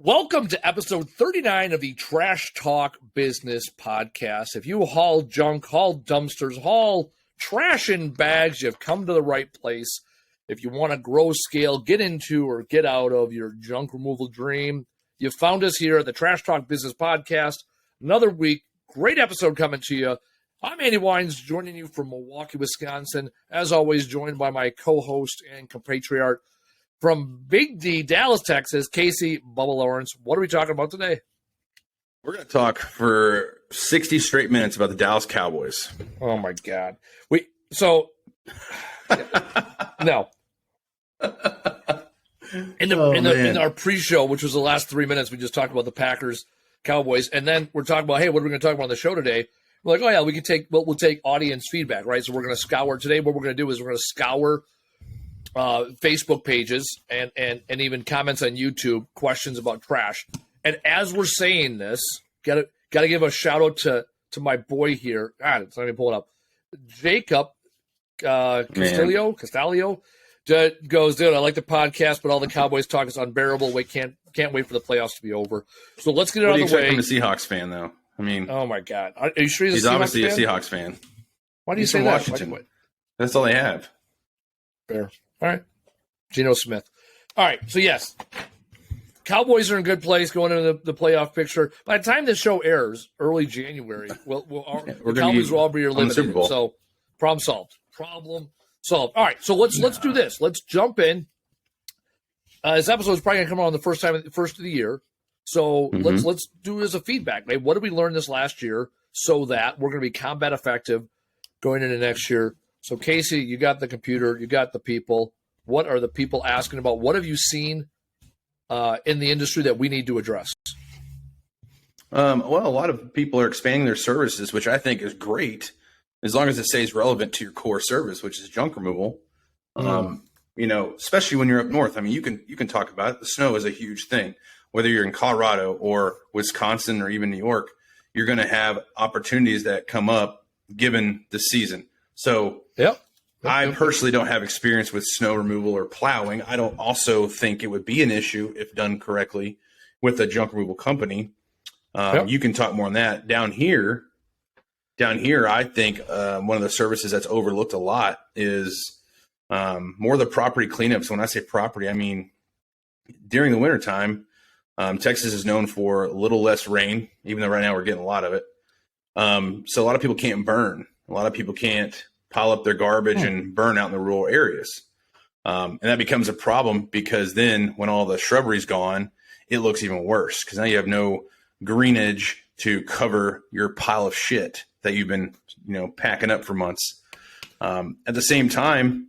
Welcome to episode 39 of the Trash Talk Business Podcast. If you haul junk, haul dumpsters, haul trash in bags, you've come to the right place. If you want to grow scale, get into or get out of your junk removal dream, you found us here at the Trash Talk Business Podcast. Another week, great episode coming to you. I'm Andy Weins, joining you from Milwaukee, Wisconsin. As always, joined by my co-host and compatriot from Big D, Dallas, Texas, Casey Bubba Lawrence. What are we talking about today? We're going to talk for 60 straight minutes about the Dallas Cowboys. Oh, my God. No. In our pre-show, which was the last 3 minutes, we just talked about the Packers, Cowboys, and then we're talking about, hey, what are we going to talk about on the show today? We're like, oh, yeah, we'll take audience feedback, right? So we're going to scour today. What we're going to do is we're going to scour Facebook pages and even comments on YouTube, questions about trash. And as we're saying this, gotta give a shout out to my boy here. Let me pull it up. Jacob Castillo goes, dude, I like the podcast, but all the Cowboys talk is unbearable. Can't wait for the playoffs to be over. So let's get it on the way. I'm a Seahawks fan, though. I mean, oh my God, are you sure he's obviously a Seahawks fan? Why do you say that? Washington. That's all they have. Fair. All right. Geno Smith. All right. So, yes, Cowboys are in good place going into the playoff picture. By the time this show airs, early January, the Cowboys will all be eliminated. So, problem solved. All right. So, let's do this. Let's jump in. This episode is probably going to come on the first of the year. So, let's do it as a feedback. Right? What did we learn this last year so that we're going to be combat effective going into next year? So, Casey, you got the computer, you got the people. What are the people asking about? What have you seen in the industry that we need to address? Well, a lot of people are expanding their services, which I think is great, as long as it stays relevant to your core service, which is junk removal. Especially when you're up north. I mean, you can talk about it. The snow is a huge thing. Whether you're in Colorado or Wisconsin or even New York, you're going to have opportunities that come up given the season. So I personally don't have experience with snow removal or plowing. I don't also think it would be an issue if done correctly with a junk removal company. You can talk more on that. Down here, I think one of the services that's overlooked a lot is more the property cleanups. When I say property, I mean during the wintertime, Texas is known for a little less rain, even though right now we're getting a lot of it. So a lot of people can't burn. A lot of people can't pile up their garbage and burn out in the rural areas. And that becomes a problem because then when all the shrubbery's gone, it looks even worse because now you have no greenage to cover your pile of shit that you've been, packing up for months. At the same time,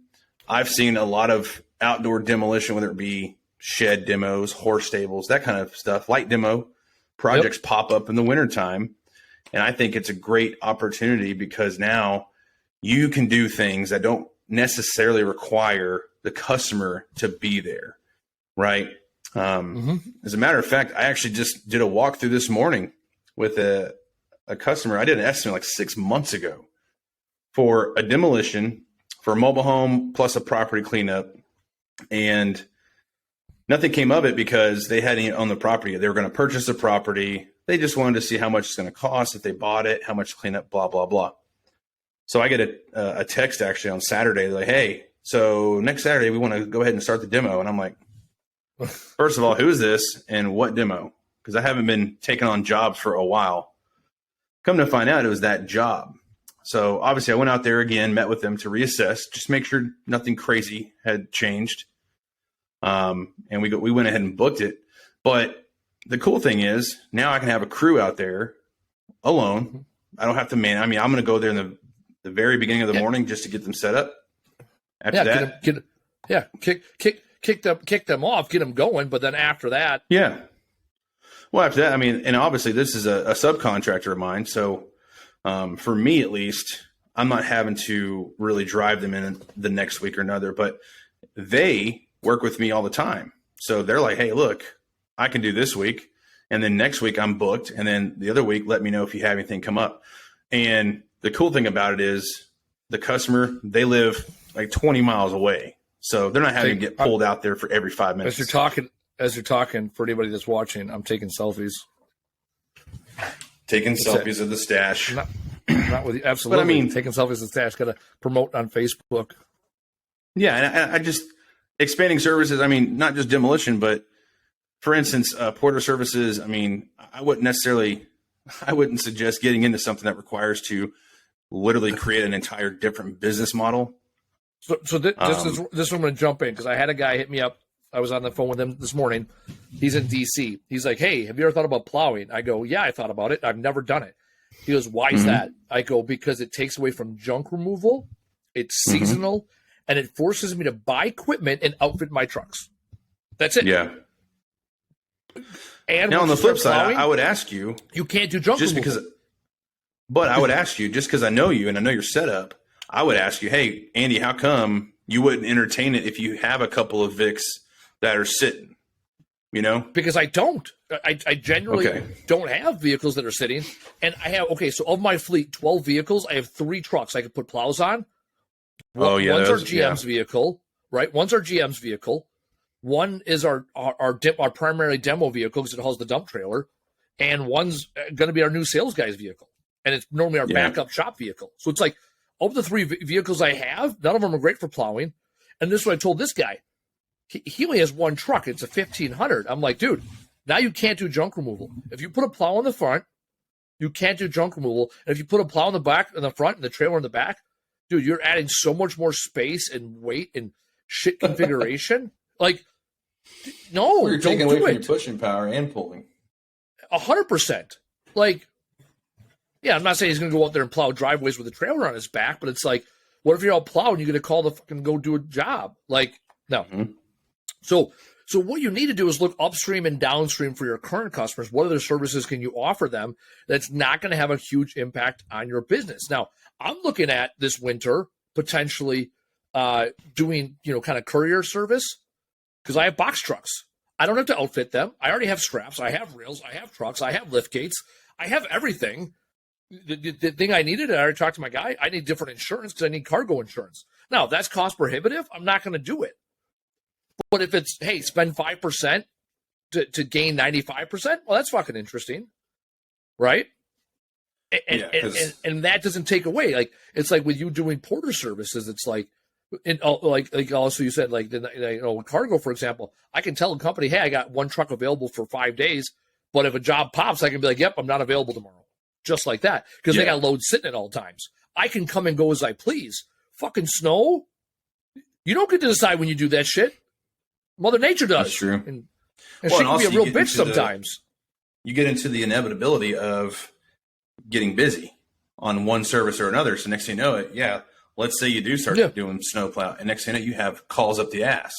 I've seen a lot of outdoor demolition, whether it be shed demos, horse stables, that kind of stuff, light demo projects pop up in the wintertime. And I think it's a great opportunity because now you can do things that don't necessarily require the customer to be there, right? As a matter of fact, I actually just did a walkthrough this morning with a customer. I did an estimate like 6 months ago for a demolition for a mobile home plus a property cleanup. And nothing came of it because they hadn't owned the property. They were going to purchase the property. They just wanted to see how much it's going to cost if they bought it, how much cleanup, blah, blah, blah. So I get a text actually on Saturday. They're like, hey, so next Saturday we want to go ahead and start the demo. And I'm like, first of all, who is this and what demo? Because I haven't been taking on jobs for a while. Come to find out it was that job. So obviously I went out there again, met with them to reassess, just make sure nothing crazy had changed. And we went ahead and booked it. But the cool thing is now I can have a crew out there alone. I don't have to man. I mean, I'm going to go there in the very beginning of the morning just to get them set up. After that, kick them off, get them going. But then after that, well, after that, I mean, and obviously this is a subcontractor of mine. So for me, at least, I'm not having to really drive them in the next week or another, but they work with me all the time. So they're like, hey, look, I can do this week. And then next week I'm booked. And then the other week, let me know if you have anything come up. And the cool thing about it is the customer, they live like 20 miles away. So they're not having to get pulled out there for every 5 minutes. as you're talking, for anybody that's watching, I'm taking selfies. Taking selfies of the stash. Not with you. Absolutely. But I mean, taking selfies of the stash. Got to promote on Facebook. Yeah, and I just expanding services. I mean, not just demolition, but for instance, porter services. I mean, I wouldn't suggest getting into something that requires to literally create an entire different business model. So this is I'm going to jump in because I had a guy hit me up. I was on the phone with him this morning. He's in DC. He's like, "Hey, have you ever thought about plowing?" I go, "Yeah, I thought about it. I've never done it." He goes, "Why is that?" I go, "Because it takes away from junk removal. It's seasonal, and it forces me to buy equipment and outfit my trucks. That's it." Yeah. And now on the flip side, I would ask you, you can't do junk removal. But I would ask you, just because I know you and I know your setup, I would ask you, "Hey, Andy, how come you wouldn't entertain it if you have a couple of Vics that are sitting?" You know, because I don't. I generally don't have vehicles that are sitting, and I have so of my fleet, 12 vehicles. I have 3 trucks I could put plows on. One's our GM's vehicle, right? One's our GM's vehicle. One is our primary demo vehicle because it hauls the dump trailer, and one's going to be our new sales guy's vehicle, and it's normally our backup shop vehicle. So it's like of the 3 vehicles I have, none of them are great for plowing. And this is what I told this guy. He only has 1 truck. It's a 1500. I'm like, dude, now you can't do junk removal. If you put a plow in the front, you can't do junk removal. And if you put a plow in the back, in the front, and the trailer in the back, dude, you're adding so much more space and weight and shit configuration. Like, no, you're don't taking do away from it. your pushing power and pulling. 100%. Like, yeah, I'm not saying he's going to go out there and plow driveways with a trailer on his back, but it's like, what if you're all plowing? You're going to call the fucking go do a job? Like, no. So what you need to do is look upstream and downstream for your current customers. What other services can you offer them that's not going to have a huge impact on your business? Now, I'm looking at this winter potentially doing, kind of courier service because I have box trucks. I don't have to outfit them. I already have straps. I have rails. I have trucks. I have lift gates. I have everything. The thing I needed, I already talked to my guy, I need different insurance because I need cargo insurance. Now, if that's cost prohibitive, I'm not going to do it. But if it's, hey, spend 5% to gain 95%, well, that's fucking interesting, right? And that doesn't take away. Like, it's like with you doing porter services, it's like, like also you said, like, with cargo, for example, I can tell a company, hey, I got 1 truck available for 5 days, but if a job pops, I can be like, yep, I'm not available tomorrow. Just like that, because they got loads sitting at all times. I can come and go as I please. Fucking snow, you don't get to decide when you do that shit. Mother Nature does. That's true. And she can be a real bitch sometimes. You get into the inevitability of getting busy on one service or another. So next thing you know it, let's say you do start doing snowplow, and next thing you know, you have calls up the ass.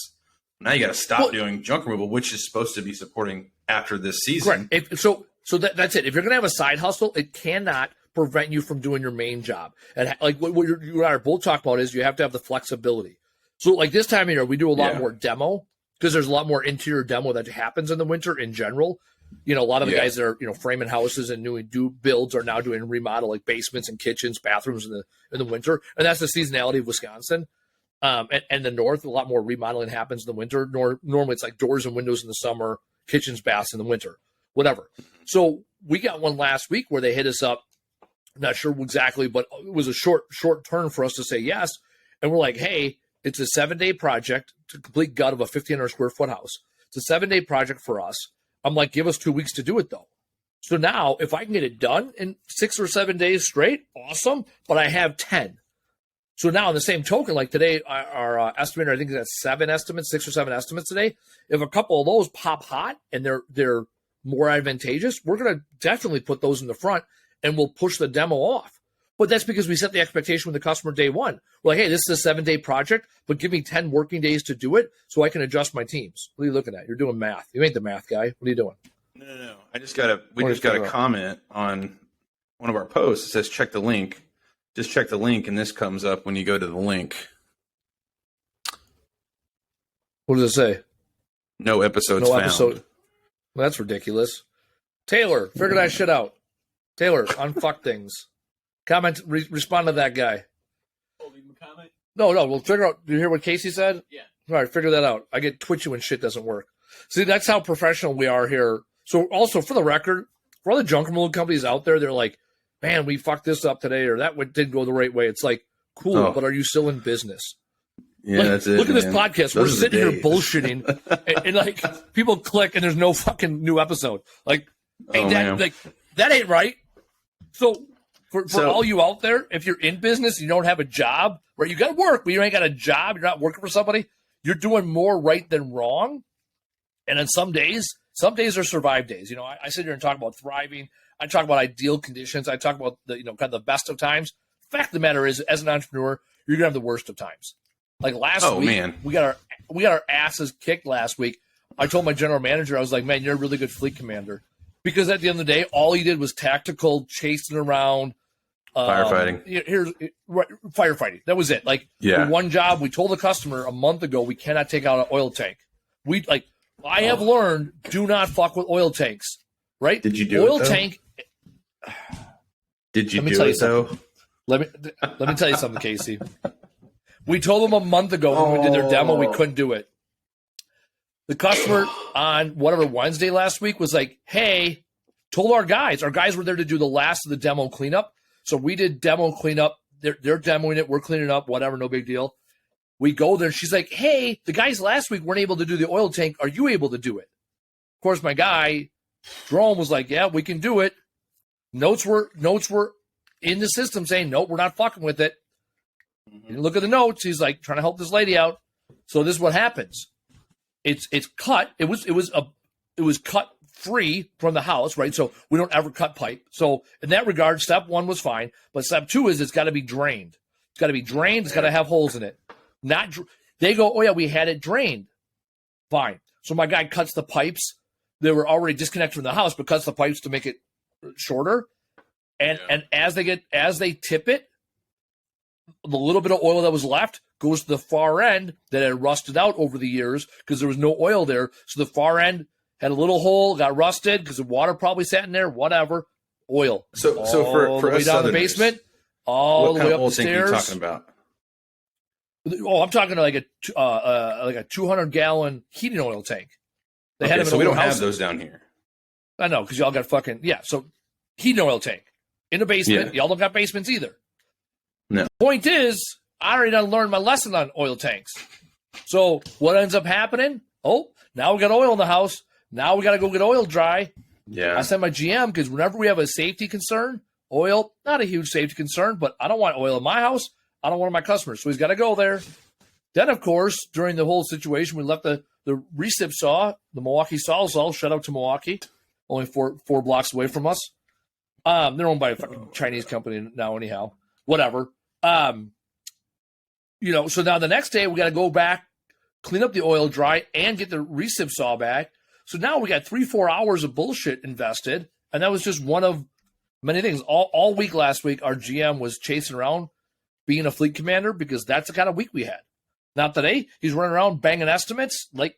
Now you got to stop doing junk removal, which is supposed to be supporting after this season. Right. So that's it. If you're going to have a side hustle, it cannot prevent you from doing your main job. And like what you and I are both talking about is you have to have the flexibility. So like this time of year, we do a lot more demo because there's a lot more interior demo that happens in the winter in general. A lot of the guys that are, framing houses and do builds are now doing remodel, like basements and kitchens, bathrooms in the winter. And that's the seasonality of Wisconsin. And the north, a lot more remodeling happens in the winter. Normally it's like doors and windows in the summer, kitchens, baths in the winter. Whatever. So we got one last week where they hit us up. I'm not sure exactly, but it was a short turn for us to say yes. And we're like, hey, it's a 7-day project to complete gut of a 1,500 square foot house. It's a 7-day project for us. I'm like, give us 2 weeks to do it though. So now if I can get it done in 6 or 7 days straight, awesome. But I have 10. So now in the same token, like today, our estimator, I think that's 6 or 7 estimates today. If a couple of those pop hot and they're more advantageous, we're going to definitely put those in the front and we'll push the demo off. But that's because we set the expectation with the customer day one. We're like, hey, this is a 7-day project, but give me 10 working days to do it so I can adjust my teams. What are you looking at? You're doing math. You ain't the math guy. What are you doing? No. We just got a comment on one of our posts. It says, check the link. Just check the link, and this comes up when you go to the link. What does it say? No episodes found. Well, that's ridiculous. Taylor, figure that shit out. Taylor, unfuck things. Comment, respond to that guy. Oh, leave him a comment? No, we'll figure out. Do you hear what Casey said? Yeah. All right, figure that out. I get twitchy when shit doesn't work. See, that's how professional we are here. So also for the record, for all the junk removal companies out there, they're like, man, we fucked this up today, or that didn't go the right way. It's like, cool, but are you still in business? Yeah, like, that's it. Look at this man. podcast. We're sitting here bullshitting, and like people click, and there's no fucking new episode. Like, that ain't right. So for all you out there, if you're in business, you don't have a job, right? You got to work, but you ain't got a job. You're not working for somebody. You're doing more right than wrong. And on some days are survive days. You know, I sit here and talk about thriving. I talk about ideal conditions. I talk about the, kind of the best of times. Fact of the matter is, as an entrepreneur, you're gonna have the worst of times. Like last week, man. we got our asses kicked last week. I told my general manager, I was like, man, you're a really good fleet commander. Because at the end of the day, all he did was tactical, chasing around. Firefighting. Firefighting. That was it. Like, the one job, we told the customer a month ago, we cannot take out an oil tank. I have learned, do not fuck with oil tanks. Right? Did you do oil it, though? tank? Did you do it, though? Let me tell you something, Casey. We told them a month ago when we did their demo, we couldn't do it. The customer on whatever Wednesday last week was like, hey, told our guys were there to do the last of the demo cleanup. So we did demo cleanup. They're demoing it. We're cleaning up, whatever, no big deal. We go there. And she's like, hey, the guys last week weren't able to do the oil tank. Are you able to do it? Of course, my guy, Jerome, was like, yeah, we can do it. Notes were in the system saying, nope, we're not fucking with it. You look at the notes. He's like trying to help this lady out. So this is what happens. It's cut. It was cut free from the house, right? So we don't ever cut pipe. So in that regard, step one was fine. But step two is it's got to be drained. It's got to be drained. It's got to have holes in it. They go, oh yeah, we had it drained. Fine. So my guy cuts the pipes. They were already disconnected from the house, but cuts the pipes to make it shorter. And as they tip it, the little bit of oil that was left goes to the far end that had rusted out over the years because there was no oil there. So the far end had a little hole, got rusted because the water probably sat in there, whatever. Oil. So for the way us down the basement, all the way up the stairs. What kind of oil tank are you talking about? Oh, I'm talking like a 200-gallon heating oil tank. They had them in so we don't house. have those down here. I know, because y'all got so heating oil tank in the basement. Y'all don't got basements either. No. Point is, I already done learned my lesson on oil tanks. So what ends up happening? Oh, now we got oil in the house. Now we got to go get oil dry. Yeah. I send my GM because whenever we have a safety concern, oil, not a huge safety concern, but I don't want oil in my house. I don't want my customers. So he's got to go there. Then, of course, during the whole situation, we left the recip saw, the Milwaukee Sawzall. Shout out to Milwaukee, only four blocks away from us. They're owned by a fucking Chinese company now, anyhow. Whatever. So now the next day we got to go back, clean up the oil dry, and get the recip saw back. So now we got 3-4 hours of bullshit invested, and that was just one of many things. All week last week, our GM was chasing around being a fleet commander because that's the kind of week we had. Now today, he's running around banging estimates like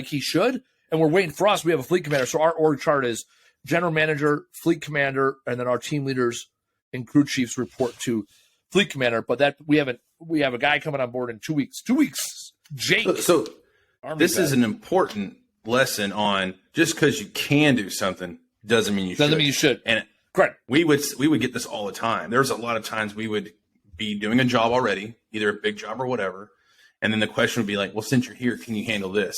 he should, and we're waiting for us. We have a fleet commander, so our org chart is general manager, fleet commander, and then our team leaders and crew chiefs report to fleet commander. But that we have a guy coming on board in 2 weeks. 2 weeks, Jake. So this is an important lesson on just because you can do something doesn't mean you should. And correct. We would get this all the time. There's a lot of times we would be doing a job already, either a big job or whatever, and then the question would be like, well, since you're here, can you handle this?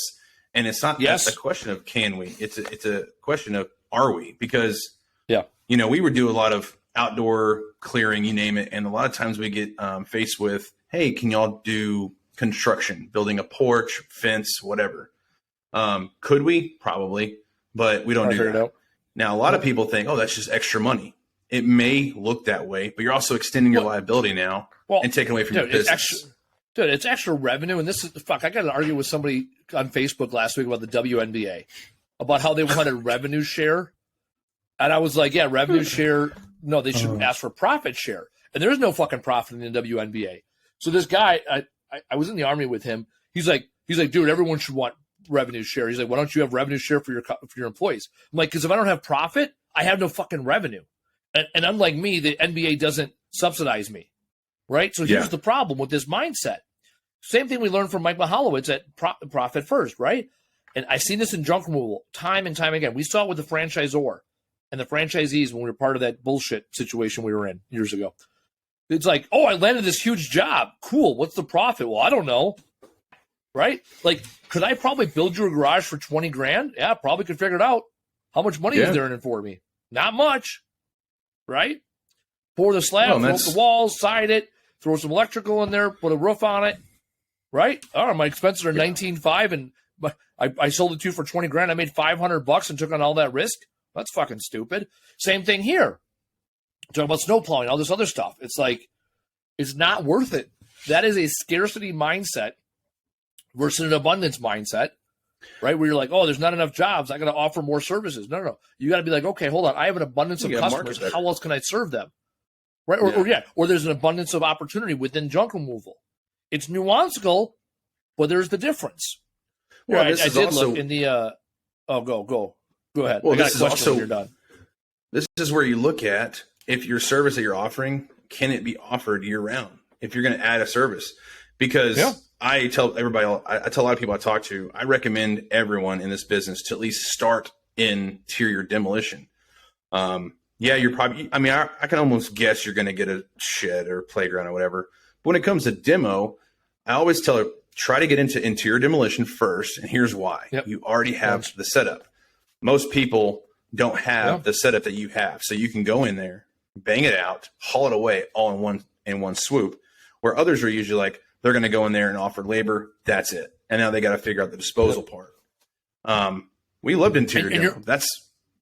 And it's not a question of can we, it's a question of are we? Because we would do a lot of outdoor clearing, you name it, and a lot of times we get faced with, hey, can y'all do construction, building a porch, fence, whatever? Could we? Probably, but we don't do that. Now, a lot of people think, oh, that's just extra money. It may look that way, but you're also extending your liability now and taking away from your business. It's extra revenue. And this is, I got to argue with somebody on Facebook last week about the WNBA, about how they wanted revenue share. And I was like, yeah, revenue share. No, they should ask for profit share. And there is no fucking profit in the WNBA. So this guy, I was in the Army with him. He's like, dude, everyone should want revenue share. He's like, why don't you have revenue share for your employees? I'm like, because if I don't have profit, I have no fucking revenue. And unlike me, the NBA doesn't subsidize me, right? So here's the problem with this mindset. Same thing we learned from Mike Mihalowicz at Profit First, right? And I seen this in junk removal time and time again. We saw it with the franchisor and the franchisees when we were part of that bullshit situation we were in years ago. It's like, oh, I landed this huge job. Cool. What's the profit? Well, I don't know. Right? Like, could I probably build you a garage for 20 grand? Yeah, probably could figure it out. How much money is there in it for me? Not much. Right? Pour the slab, throw up the walls, side it, throw some electrical in there, put a roof on it. Right? Oh, my expenses are $19,500 and I sold it to you for 20 grand. I made $500 and took on all that risk. That's fucking stupid. Same thing here. Talking about snow plowing, all this other stuff. It's like, it's not worth it. That is a scarcity mindset versus an abundance mindset, right? Where you're like, oh, there's not enough jobs. I got to offer more services. No. You got to be like, okay, hold on. I have an abundance of customers. How else can I serve them? Right? Or there's an abundance of opportunity within junk removal. It's nuanced, but there's the difference. Well, I did also look in the. Go ahead. Well, I got a question when you're done. This is where you look at if your service that you're offering, can it be offered year round? If you're going to add a service, because I tell everybody, I tell a lot of people I talk to, I recommend everyone in this business to at least start interior demolition. You're probably. I mean, I can almost guess you're going to get a shed or playground or whatever. But when it comes to demo, I always tell her, try to get into interior demolition first, and here's why. Yep. You already have the setup. Most people don't have the setup that you have, so you can go in there, bang it out, haul it away all in one swoop, where others are usually like, they're going to go in there and offer labor, that's it. And now they got to figure out the disposal part. We loved interior demo. That's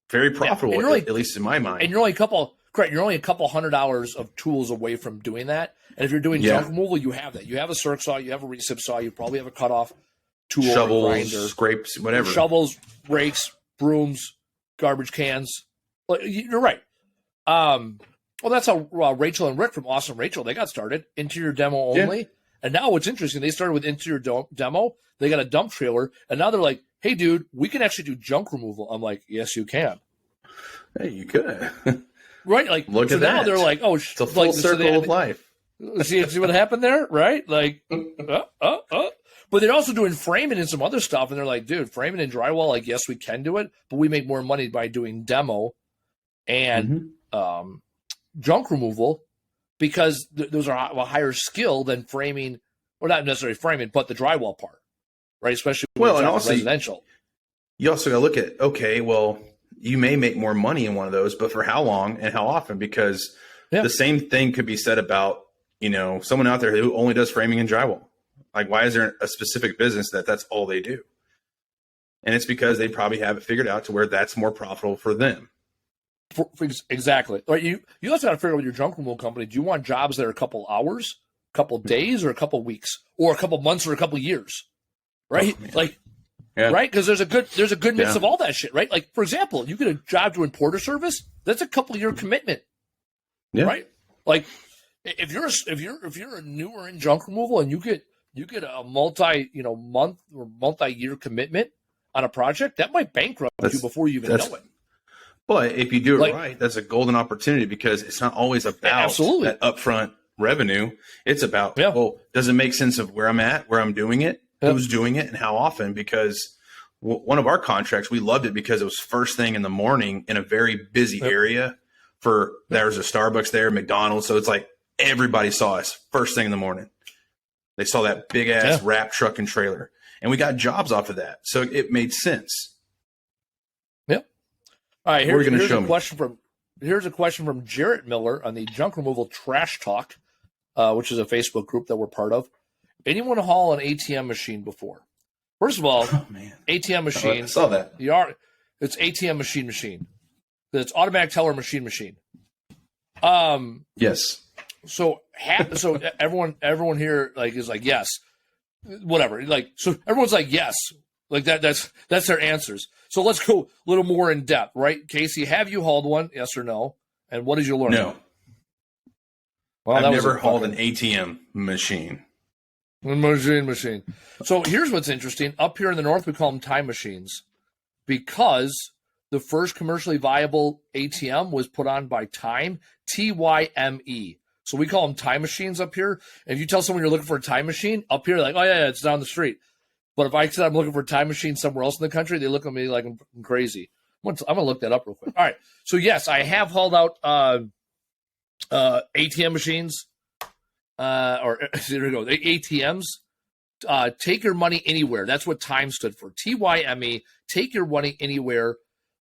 very profitable, at least in my mind. And you're only a couple $100 of tools away from doing that. And if you're doing junk removal, you have that. You have a circ saw, you have a recip saw, you probably have a cutoff tool, shovels, grinder, scrapes, whatever. Shovels, rakes, brooms, garbage cans. You're right. Well, that's how Rachel and Rick from Awesome Rachel, they got started. Interior demo only. Yeah. And now what's interesting, they started with interior demo. They got a dump trailer. And now they're like, hey, dude, we can actually do junk removal. I'm like, yes, you can. Hey, you could. Right? Like, look so at now that. they're like, oh, it's a full circle of life. See what happened there? Right? Like, But they're also doing framing and some other stuff. And they're like, dude, framing and drywall, like, yes, we can do it. But we make more money by doing demo and junk removal because those are a higher skill than framing, or not necessarily framing, but the drywall part, right? Especially when and also residential. You also got to look at, okay, well, you may make more money in one of those, but for how long and how often? Because the same thing could be said about, someone out there who only does framing and drywall. Like, why is there a specific business that's all they do? And it's because they probably have it figured out to where that's more profitable for them. Exactly. Right. You also got to figure out with your junk removal company, do you want jobs that are a couple hours, a couple days, or a couple weeks, or a couple months, or a couple years? Right? Right? Because there's a good mix of all that shit, right? Like, for example, you get a job doing porter service, that's a couple year commitment. Yeah. Right? Like, if you're a newer in junk removal and you get a month or multi-year commitment on a project, that might bankrupt you before you even know it. But if you do it right, that's a golden opportunity because it's not always about that upfront revenue. It's about, does it make sense of where I'm at, where I'm doing it, who's doing it, and how often? Because one of our contracts, we loved it because it was first thing in the morning in a very busy area. There's a Starbucks there, McDonald's. So it's like everybody saw us first thing in the morning. They saw that big ass wrap truck and trailer, and we got jobs off of that. So it made sense. Yep. All right. Here's a question from Jarrett Miller on the Junk Removal Trash Talk, which is a Facebook group that we're part of. Anyone haul an ATM machine before? First of all, ATM machine. I saw that. It's ATM machine. It's automatic teller machine. Yes. So everyone here is like, yes, whatever. Like, so everyone's like, yes, like that's their answers. So let's go a little more in depth, right? Casey, have you hauled one? Yes or no? And what did you learn? No. Well, I've never hauled an ATM machine. Machine. So here's what's interesting. Up here in the north, we call them time machines because the first commercially viable ATM was put on by Time, Tyme. So we call them time machines up here. And if you tell someone you're looking for a time machine, up here, like, oh, yeah, it's down the street. But if I said I'm looking for a time machine somewhere else in the country, they look at me like I'm crazy. I'm going to look that up real quick. All right. So, yes, I have hauled out ATM machines. There we go. The ATMs. Take your money anywhere. That's what time stood for. TYME. Take your money anywhere.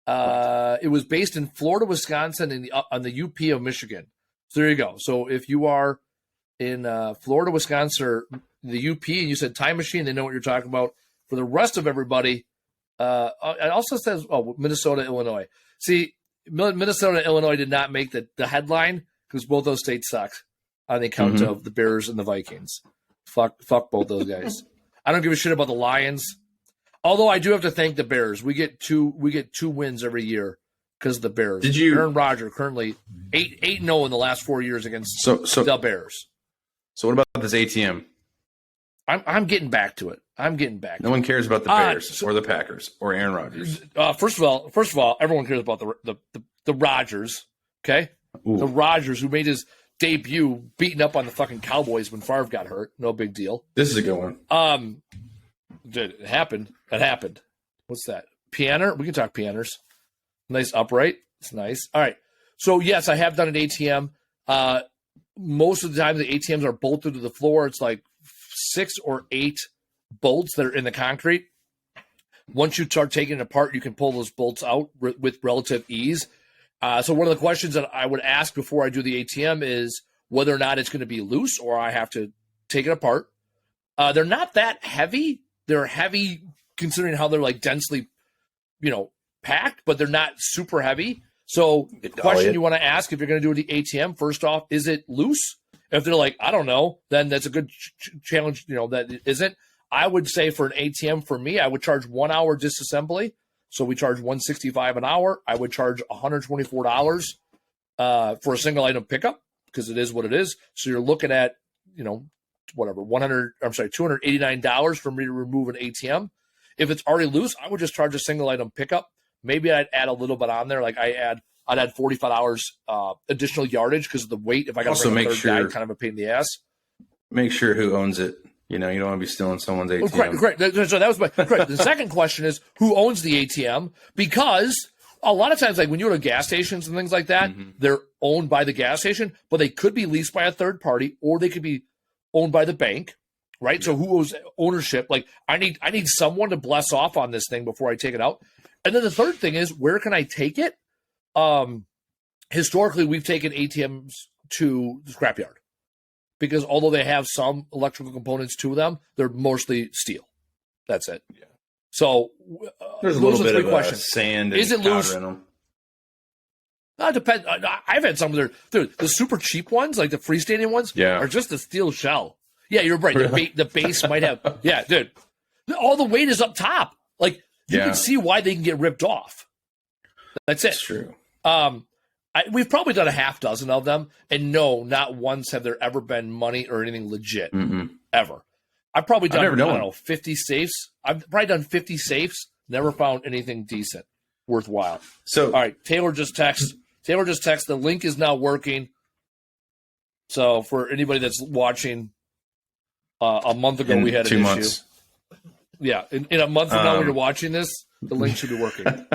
It was based in Florida, Wisconsin, and on the UP of Michigan. So there you go. So if you are in Florida, Wisconsin, or the UP, and you said time machine, they know what you're talking about. For the rest of everybody, it also says Minnesota, Illinois. See, Minnesota and Illinois did not make the headline because both those states suck on the account of the Bears and the Vikings. Fuck both those guys. I don't give a shit about the Lions. Although I do have to thank the Bears. We get two wins every year because of the Bears. Aaron Rodgers currently 8-0 in the last 4 years against the Bears. So what about this ATM? I'm getting back to it. No one cares about the Bears or the Packers or Aaron Rodgers. First of all, everyone cares about the Rodgers. Okay, Ooh. The Rodgers who made his debut beating up on the fucking Cowboys when Favre got hurt. No big deal. This is a good one. It happened. It happened. What's that? Pianer? We can talk pianers. Nice upright. It's nice. All right. So, yes, I have done an ATM. Most of the time, the ATMs are bolted to the floor. It's like 6 or 8 bolts that are in the concrete. Once you start taking it apart, you can pull those bolts out with relative ease. So one of the questions that I would ask before I do the ATM is whether or not it's going to be loose or I have to take it apart. They're not that heavy. They're heavy considering how they're like densely, packed, but they're not super heavy. So the question you want to ask if you're going to do the ATM, first off, is it loose? If they're like, I don't know, then that's a good challenge, that it isn't. I would say for an ATM, for me, I would charge 1 hour disassembly. So we charge $165 an hour. I would charge $124 for a single item pickup because it is what it is. So you're looking at, $289 for me to remove an ATM. If it's already loose, I would just charge a single item pickup. Maybe I'd add a little bit on there. Like I'd add $45 additional yardage because of the weight. If I got to bring a third guy, kind of a pain in the ass. Make sure who owns it. You don't want to be stealing someone's ATM. Correct. So that was correct. The second question is who owns the ATM? Because a lot of times, like when you go to gas stations and things like that, they're owned by the gas station, but they could be leased by a third party or they could be owned by the bank, right? Yeah. So who owns ownership? Like I need someone to bless off on this thing before I take it out. And then the third thing is where can I take it? Historically, we've taken ATMs to the scrapyard. Because although they have some electrical components to them, they're mostly steel. That's it. Yeah. So there's a little bit of sand and powder in them. Depends. I've had some of the super cheap ones, like the freestanding ones, are just a steel shell. Yeah, you're right. The base might have. Yeah, dude. All the weight is up top. Like you can see why they can get ripped off. That's it. That's true. We've probably done a half dozen of them, and no, not once have there ever been money or anything legit ever. I've probably done 50 safes. I've probably done 50 safes. Never found anything decent, worthwhile. So, all right, Taylor just texted. The link is now working. So for anybody that's watching, a month ago we had an 2 issue. Months. Yeah, in a month from now when you're watching this, the link should be working.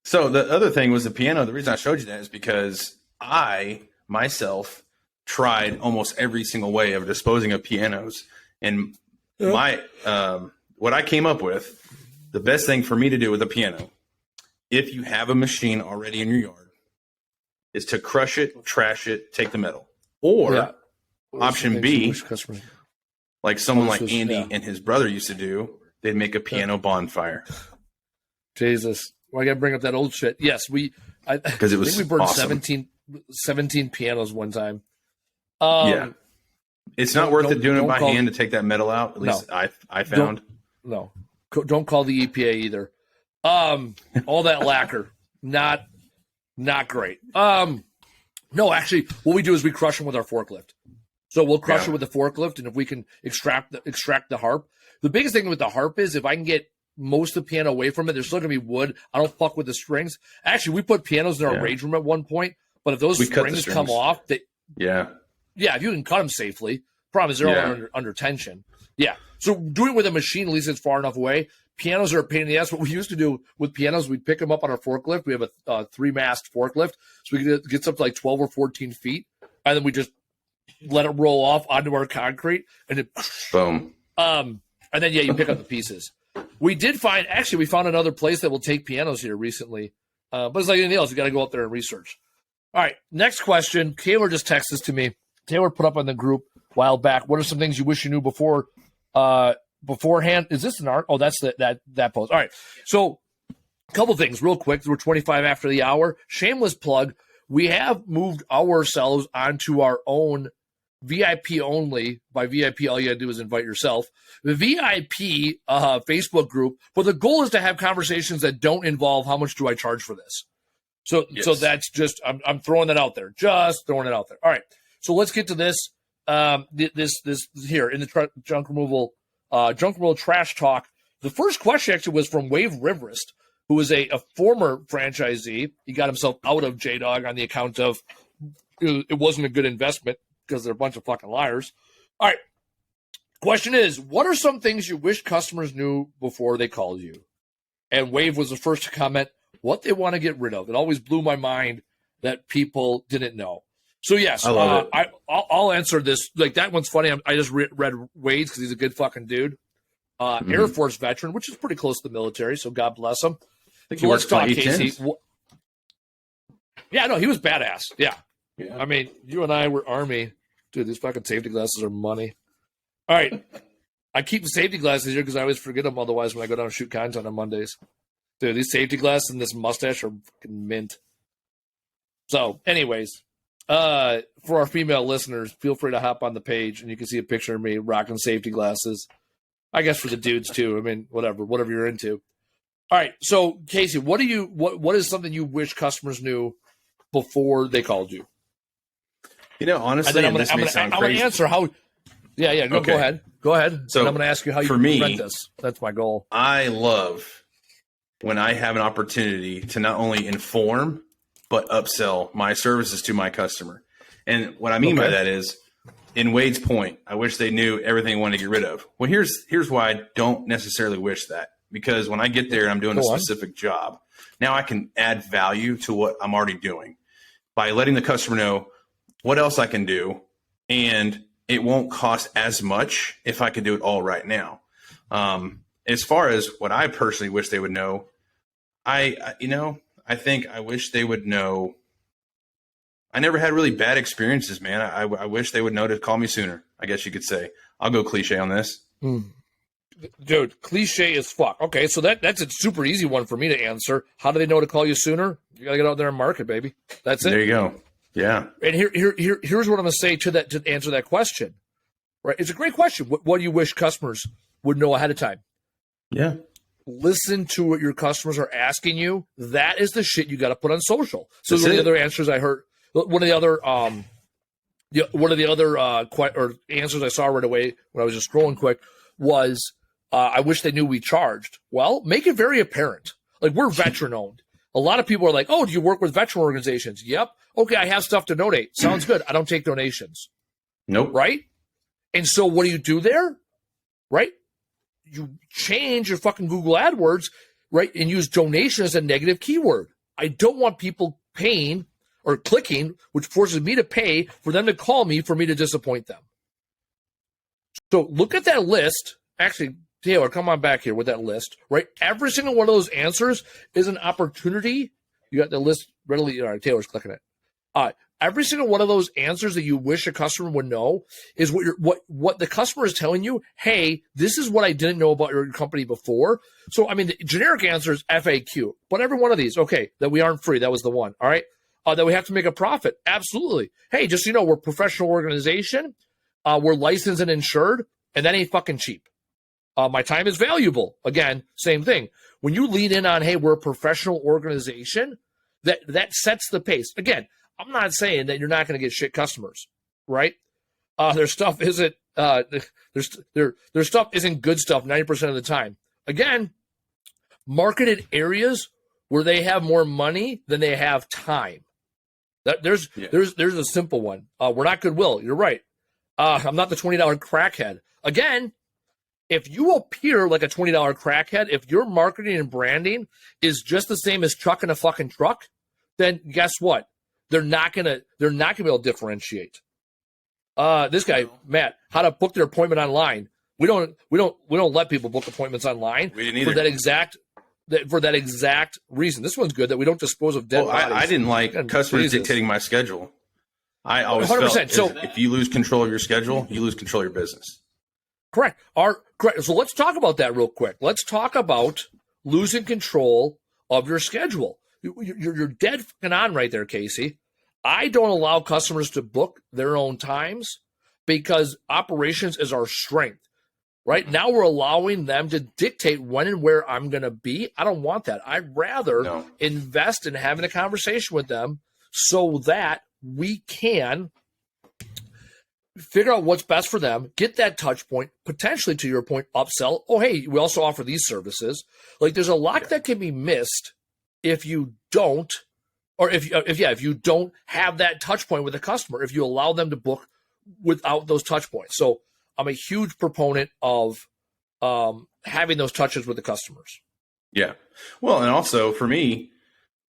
So the other thing was the piano. The reason I showed you that is because I, myself, tried almost every single way of disposing of pianos. And what I came up with, the best thing for me to do with a piano, if you have a machine already in your yard, is to crush it, trash it, take the metal. Or option B, like someone like Andy and his brother used to do, they'd make a piano bonfire. Jesus. Well, I got to bring up that old shit. Yes, because I think we burned awesome. 17 pianos one time. It's not worth it doing it by hand to take that metal out. At least I found. Don't call the EPA either. All that lacquer, not great. No, actually, what we do is we crush them with our forklift. So we'll crush it with the forklift, and if we can extract the harp. The biggest thing with the harp is if I can get most of the piano away from it, there's still going to be wood. I don't fuck with the strings. Actually, we put pianos in our rage room at one point, but if those strings come off, if you can cut them safely, problem is they're all under tension. Yeah. So doing it with a machine, at least it's far enough away. Pianos are a pain in the ass. What we used to do with pianos, we'd pick them up on our forklift. We have a 3-mast forklift, so we could get up to like 12 or 14 feet, and then we just let it roll off onto our concrete, and it boom. And then you pick up the pieces. We found another place that will take pianos here recently, but it's like anything else. You got to go out there and research. All right, next question. Taylor just texted this to me. Taylor put up on the group a while back. What are some things you wish you knew beforehand? Is this an art? Oh, that's that post. All right. So a couple things real quick. We're 25 after the hour. Shameless plug. We have moved ourselves onto our own VIP only. By VIP, all you got to do is invite yourself. The VIP Facebook group. But the goal is to have conversations that don't involve how much do I charge for this. So that's just, I'm throwing that out there. Just throwing it out there. All right. So let's get to this. This here in the junk removal trash talk. The first question actually was from Wave Riverist, who is a former franchisee. He got himself out of J-Dog on the account of it wasn't a good investment because they're a bunch of fucking liars. All right. Question is, what are some things you wish customers knew before they called you? And Wave was the first to comment what they want to get rid of. It always blew my mind that people didn't know. So yes, I'll answer this. Like that one's funny. I just read Wade's because he's a good fucking dude. Air Force veteran, which is pretty close to the military. So God bless him. So let's talk, Casey. Yeah, no, he was badass. Yeah. I mean, you and I were Army. Dude, these fucking safety glasses are money. All right. I keep the safety glasses here because I always forget them otherwise when I go down and shoot content on Mondays. Dude, these safety glasses and this mustache are fucking mint. So, anyways, for our female listeners, feel free to hop on the page and you can see a picture of me rocking safety glasses. I guess for the dudes too. I mean, whatever you're into. All right. So, Casey, what is something you wish customers knew before they called you? You know, honestly, I'm going to answer how. Yeah. Go ahead. Go ahead. So and I'm going to ask you how you prevent this. That's my goal. I love when I have an opportunity to not only inform but upsell my services to my customer. And what I mean by that is, in Wade's point, I wish they knew everything I wanted to get rid of. Well, here's why I don't necessarily wish that. Because when I get there and I'm doing a specific job, now I can add value to what I'm already doing by letting the customer know what else I can do, and it won't cost as much if I could do it all right now. As far as what I personally wish they would know, I think I wish they would know. I never had really bad experiences, man. I wish they would know to call me sooner, I guess you could say. I'll go cliche on this. Dude, cliche as fuck. Okay, so that's a super easy one for me to answer. How do they know to call you sooner? You got to get out there and market, baby. That's it. There you go. Yeah. And here's what I'm going to say to answer that question. Right? It's a great question. What do you wish customers would know ahead of time? Yeah. Listen to what your customers are asking you. That is the shit you got to put on social. So one of the other answers I heard, one of the other answers I saw right away when I was just scrolling quick was, I wish they knew we charged. Well, make it very apparent. Like, we're veteran owned. A lot of people are like, oh, do you work with veteran organizations? Yep. Okay, I have stuff to donate. Sounds good. I don't take donations. Nope. Right? And so what do you do there? Right? You change your fucking Google AdWords, right, and use donation as a negative keyword. I don't want people paying or clicking, which forces me to pay for them to call me for me to disappoint them. So look at that list. Actually, Taylor, come on back here with that list, right? Every single one of those answers is an opportunity. You got the list readily. All right, Taylor's clicking it. Every single one of those answers that you wish a customer would know is what the customer is telling you. Hey, this is what I didn't know about your company before. So, I mean, the generic answer is FAQ, but every one of these, okay, that we aren't free. That was the one. All right. That we have to make a profit. Absolutely. Hey, just so you know, we're a professional organization. We're licensed and insured, and that ain't fucking cheap. My time is valuable. Again, same thing. When you lean in on, hey, we're a professional organization, that sets the pace. Again, I'm not saying that you're not going to get shit customers, right? Their stuff isn't their stuff isn't good stuff 90% of the time. Again, marketed areas where they have more money than they have time. There's a simple one. We're not Goodwill. You're right. I'm not the $20 crackhead. Again, If you appear like a $20 crackhead, if your marketing and branding is just the same as trucking a fucking truck, then guess what? They're not gonna be able to differentiate. This guy, Matt, how to book their appointment online. We don't let people book appointments online We didn't either. for that exact reason. This one's good that we don't dispose of dead bodies. I didn't like customers dictating my schedule. I always 100%. Felt if you lose control of your schedule, you lose control of your business. Correct. Correct. So let's talk about that real quick. Let's talk about losing control of your schedule. You're dead fucking on right there, Casey. I don't allow customers to book their own times because operations is our strength. Right now, we're allowing them to dictate when and where I'm going to be. I don't want that. I'd rather invest in having a conversation with them so that we can figure out what's best for them, get that touch point, potentially, to your point, upsell. Oh, hey, we also offer these services. Like, there's a lot that can be missed if you don't, or if you don't have that touch point with a customer, if you allow them to book without those touch points. So I'm a huge proponent of having those touches with the customers. Yeah. Well, and also for me,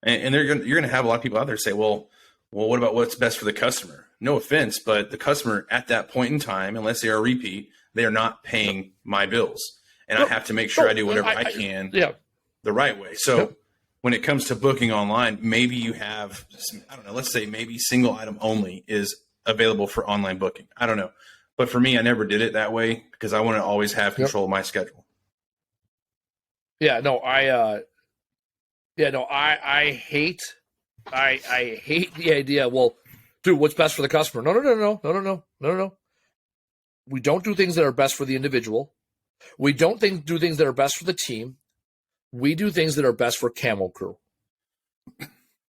and you're going to have a lot of people out there say, well, what about what's best for the customer? No offense, but the customer at that point in time, unless they are a repeat, they are not paying my bills. And I have to make sure I do whatever I can the right way. So when it comes to booking online, maybe you have, I don't know, let's say maybe single item only is available for online booking. I don't know. But for me, I never did it that way because I want to always have control of my schedule. Yeah, no, I hate the idea. Well, dude, what's best for the customer? No. We don't do things that are best for the individual. We don't do things that are best for the team. We do things that are best for Camel Crew.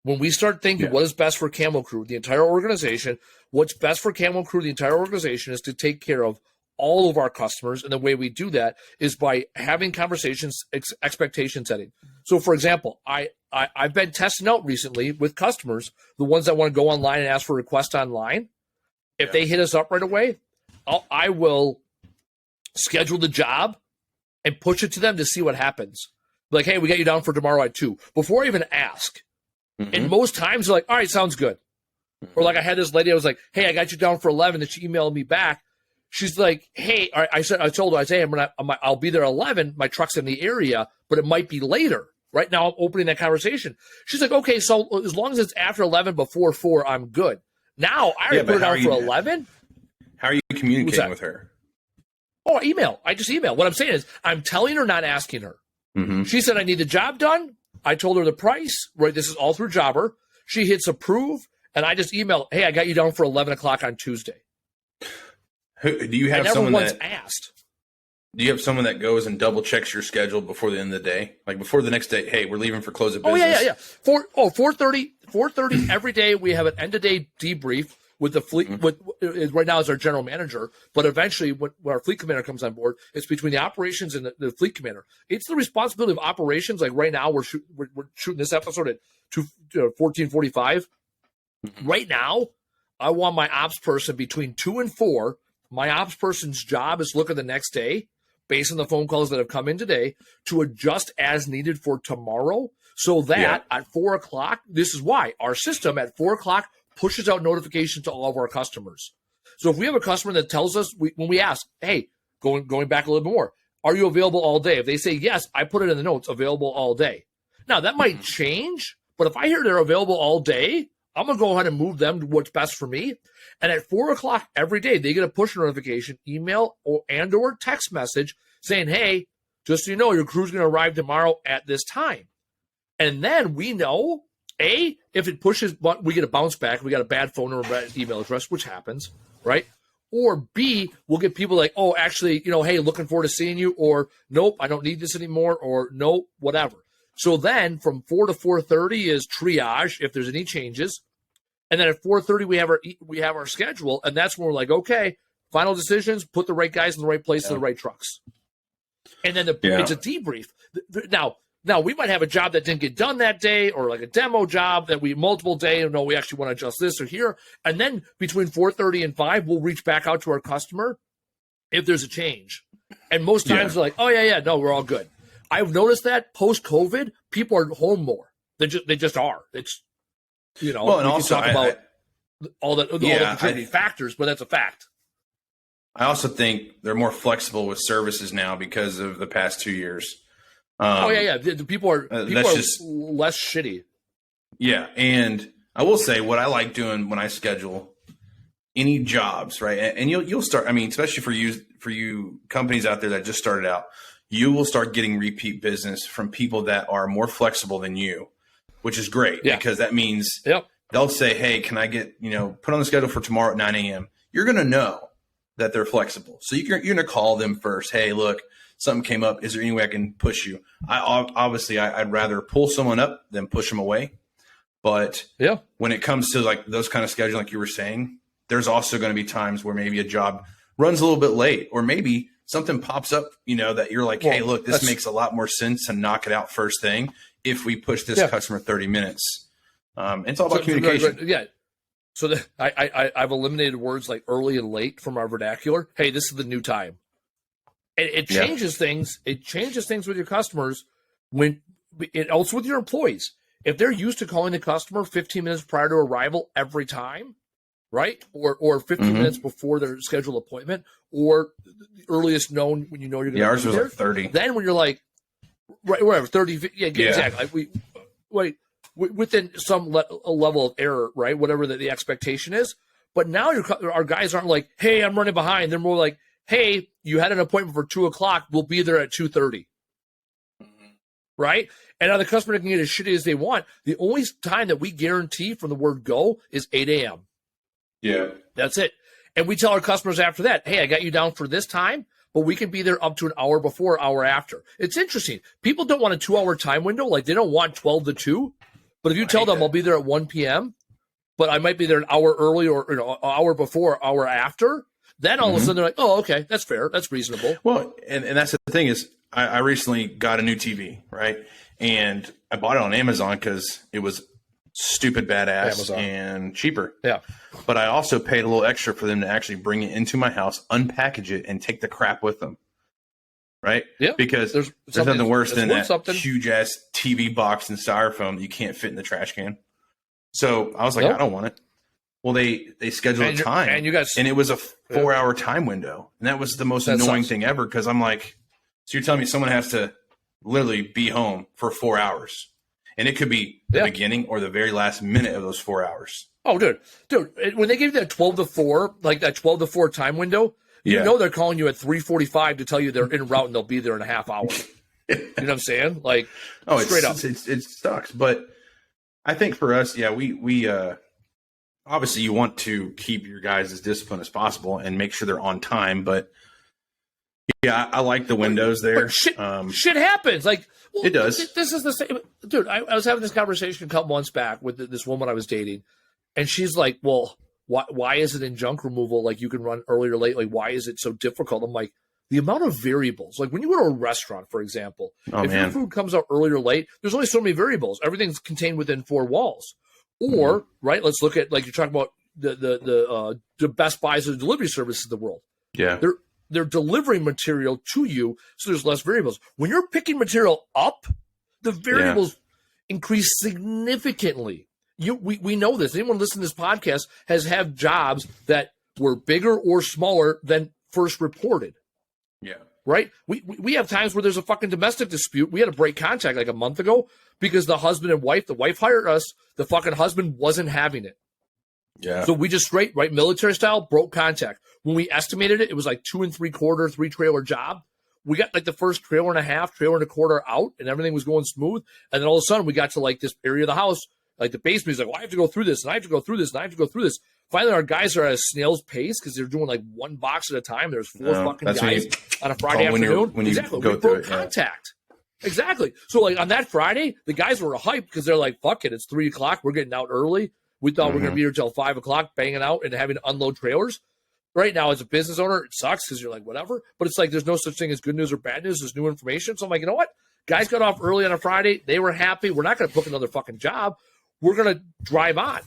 When we start thinking what is best for Camel Crew, the entire organization, what's best for Camel Crew, the entire organization, is to take care of all of our customers. And the way we do that is by having conversations, expectation setting. So, for example, I've been testing out recently with customers, the ones that want to go online and ask for a request online. If they hit us up right away, I will schedule the job and push it to them to see what happens. Like, hey, we got you down for tomorrow at 2 before I even ask. And most times they're like, all right, sounds good. Or like I had this lady, I was like, hey, I got you down for 11. And she emailed me back. She's like, hey, I told her, I'll be there at 11. My truck's in the area, but it might be later. Right now, I'm opening that conversation. She's like, okay, so as long as it's after 11, before 4, I'm good. Now, I already put it down for 11. How are you communicating with her? Oh, email. I just email. What I'm saying is I'm telling her, not asking her. She said, I need the job done. I told her the price. Right, this is all through Jobber. She hits approve, and I just email, hey, I got you down for 11 o'clock on Tuesday. Do you have someone that asked? Do you have someone that goes and double checks your schedule before the end of the day? Like before the next day, hey, we're leaving for close of business. Oh, yeah. 4:30 every day. We have an end of day debrief with the fleet. Right now is our general manager, but eventually when our fleet commander comes on board, it's between the operations and the fleet commander. It's the responsibility of operations. Like right now, we're shooting this episode at 14:45. Right now, I want my ops person between 2 and 4. My ops person's job is look at the next day, based on the phone calls that have come in today, to adjust as needed for tomorrow, so that at 4 o'clock, this is why our system at 4 o'clock pushes out notifications to all of our customers. So if we have a customer that tells us, when we ask, hey, going back a little bit more, are you available all day? If they say yes, I put it in the notes, available all day. Now, that might change, but if I hear they're available all day, I'm going to go ahead and move them to what's best for me. And at 4 o'clock every day, they get a push notification, email or text message saying, hey, just so you know, your crew's going to arrive tomorrow at this time. And then we know, A, if it pushes, we get a bounce back. We got a bad phone or a bad email address, which happens, right? Or B, we'll get people like, oh, actually, hey, looking forward to seeing you. Or nope, I don't need this anymore. Or nope, whatever. So then from 4 to 4:30 is triage if there's any changes. And then at 4:30 we have our schedule, and that's when we're like, okay, final decisions, put the right guys in the right place in the right trucks. And then it's a debrief. Now we might have a job that didn't get done that day, or like a demo job that we multiple day, and no, we actually want to adjust this or here. And then between 4:30 and 5, we'll reach back out to our customer if there's a change. And most times they're like, oh, yeah, no, we're all good. I've noticed that post-COVID, people are home more. They just are. It's, well, and we also can talk about all the contributing factors, but that's a fact. I also think they're more flexible with services now because of the past 2 years. The people are just less shitty. Yeah, and I will say what I like doing when I schedule any jobs, right? And you'll start. I mean, especially for you companies out there that just started out, you will start getting repeat business from people that are more flexible than you, which is great because that means they'll say, "Hey, can I get put on the schedule for tomorrow at 9 a.m." You're gonna know that they're flexible, so you're gonna call them first. Hey, look, something came up. Is there any way I can push you? I'd rather pull someone up than push them away. But when it comes to like those kind of scheduling, like you were saying, there's also going to be times where maybe a job runs a little bit late, or maybe something pops up, that you're like, hey, look, this makes a lot more sense to knock it out first thing if we push this customer 30 minutes. It's all about communication. Yeah. So I've eliminated words like early and late from our vernacular. Hey, this is the new time. It changes things. It changes things with your customers also with your employees. If they're used to calling the customer 15 minutes prior to arrival every time, right? Or 15 minutes before their scheduled appointment, or the earliest known when you're going to be ours was there. like 30. Then when you're like, right, whatever, 30, exactly. Like within some level of error, right? Whatever the expectation is. But now our guys aren't like, hey, I'm running behind. They're more like, hey, you had an appointment for 2:00. We'll be there at 2:30. Right? And now the customer can get as shitty as they want. The only time that we guarantee from the word go is 8 a.m. Yeah. That's it. And we tell our customers after that, hey, I got you down for this time, but we can be there up to an hour before, hour after. It's interesting. People don't want a 2-hour time window. Like they don't want 12 to 2. But if you tell them I'll be there at 1 p.m., but I might be there an hour early or an hour before, hour after, then all of a sudden they're like, oh, okay, that's fair. That's reasonable. Well, and that's the thing is I recently got a new TV, right? And I bought it on Amazon because it was stupid badass and cheaper. Yeah. But I also paid a little extra for them to actually bring it into my house, unpackage it, and take the crap with them. Right? Yeah. Because there's nothing worse than that huge ass TV box and styrofoam that you can't fit in the trash can. So I was like, I don't want it. Well, they scheduled a time, and it was a 4-hour time window, and that was the most annoying thing ever. Because I'm like, so you're telling me someone has to literally be home for 4 hours, and it could be the beginning or the very last minute of those 4 hours. Oh, dude, when they give you that 12 to 4, like that 12 to 4 time window, you know they're calling you at 3:45 to tell you they're en route and they'll be there in a half hour. You know what I'm saying? Like, straight up, it sucks. But I think for us, we obviously you want to keep your guys as disciplined as possible and make sure they're on time, but. Yeah, I like the windows there. Shit happens. Like it does. This is the same, dude. I was having this conversation a couple months back with this woman I was dating, and she's like, "Well, why is it in junk removal? Like you can run early or late. Like why is it so difficult?" I'm like, the amount of variables. Like when you go to a restaurant, for example, if your food comes out early or late, there's only so many variables. Everything's contained within 4 walls. Or right, let's look at like you're talking about the Best Buys and delivery services in the world. Yeah, they're delivering material to you, so there's less variables. When you're picking material up, the variables increase significantly. We know this. Anyone listening to this podcast has had jobs that were bigger or smaller than first reported. Yeah. Right? We have times where there's a fucking domestic dispute. We had to break contact like a month ago because the husband and wife, the wife hired us, the fucking husband wasn't having it. Yeah. So we just military style, broke contact. When we estimated it, it was like 2 3/4, 3 trailer job. We got like the first trailer and a half, trailer and a quarter out, and everything was going smooth. And then all of a sudden we got to like this area of the house, like the basement. He's like, well, I have to go through this, and I have to go through this, and I have to go through this. Finally, our guys are at a snail's pace because they're doing like 1 box at a time. There's 4 fucking guys on a Friday afternoon. When you go we broke contact. Exactly. So like on that Friday, the guys were hyped because they're like, fuck it, it's 3 o'clock. We're getting out early. We thought we were going to be here till 5 o'clock, banging out and having to unload trailers. Right now, as a business owner, it sucks because you're like, whatever. But it's like there's no such thing as good news or bad news. There's new information. So I'm like, you know what? Guys got off early on a Friday. They were happy. We're not going to book another fucking job. We're going to drive on.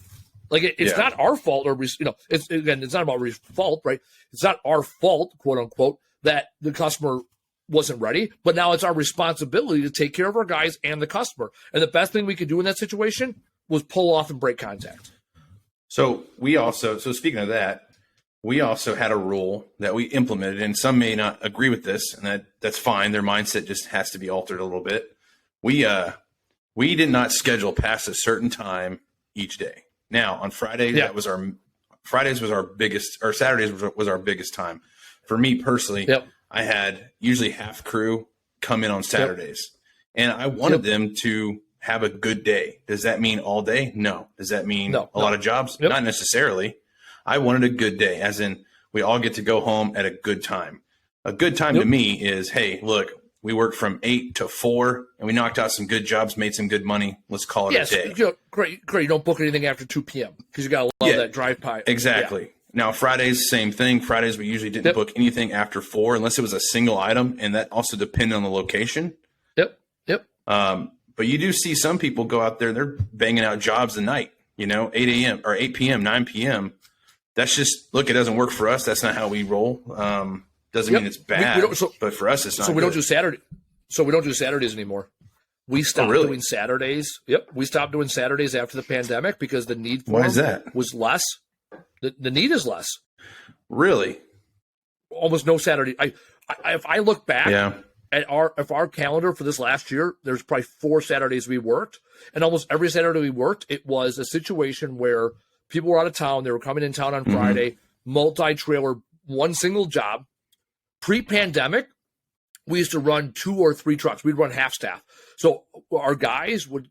Like it's not our fault, or it's not about fault, right? It's not our fault, quote unquote, that the customer wasn't ready, but now it's our responsibility to take care of our guys and the customer. And the best thing we could do in that situation was pull off and break contact. So speaking of that, we also had a rule that we implemented, and some may not agree with this, and that's fine. Their mindset just has to be altered a little bit. We did not schedule past a certain time each day. Now on Friday, Fridays was our biggest, or Saturdays was our biggest time. For me personally, I had usually half crew come in on Saturdays, and I wanted them to have a good day. Does that mean all day? No. Does that mean a lot of jobs? Not necessarily. I wanted a good day, as in we all get to go home at a good time. A good time to me is, hey, look, we worked from 8 to 4, and we knocked out some good jobs, made some good money. Let's call it a day. Great. You don't book anything after 2 p.m. because you got to love that drive by. Exactly. Yeah. Now, Fridays, same thing. Fridays, we usually didn't book anything after 4 unless it was a single item, and that also depended on the location. Yep. But you do see some people go out there, they're banging out jobs at night, 8 a.m. or 8 p.m., 9 p.m. That's just, look, it doesn't work for us. That's not how we roll. Doesn't mean it's bad, but for us, it's not. So we don't do Saturday. So we don't do Saturdays anymore. We stopped doing Saturdays. Yep. We stopped doing Saturdays after the pandemic because the need for them was less. The need is less. Really? Almost no Saturday. If I look back at our calendar for this last year, there's probably 4 Saturdays we worked, and almost every Saturday we worked, it was a situation where people were out of town. They were coming in town on Friday, multi-trailer, one single job. Pre-pandemic, we used to run 2 or 3 trucks. We'd run half staff. So our guys would,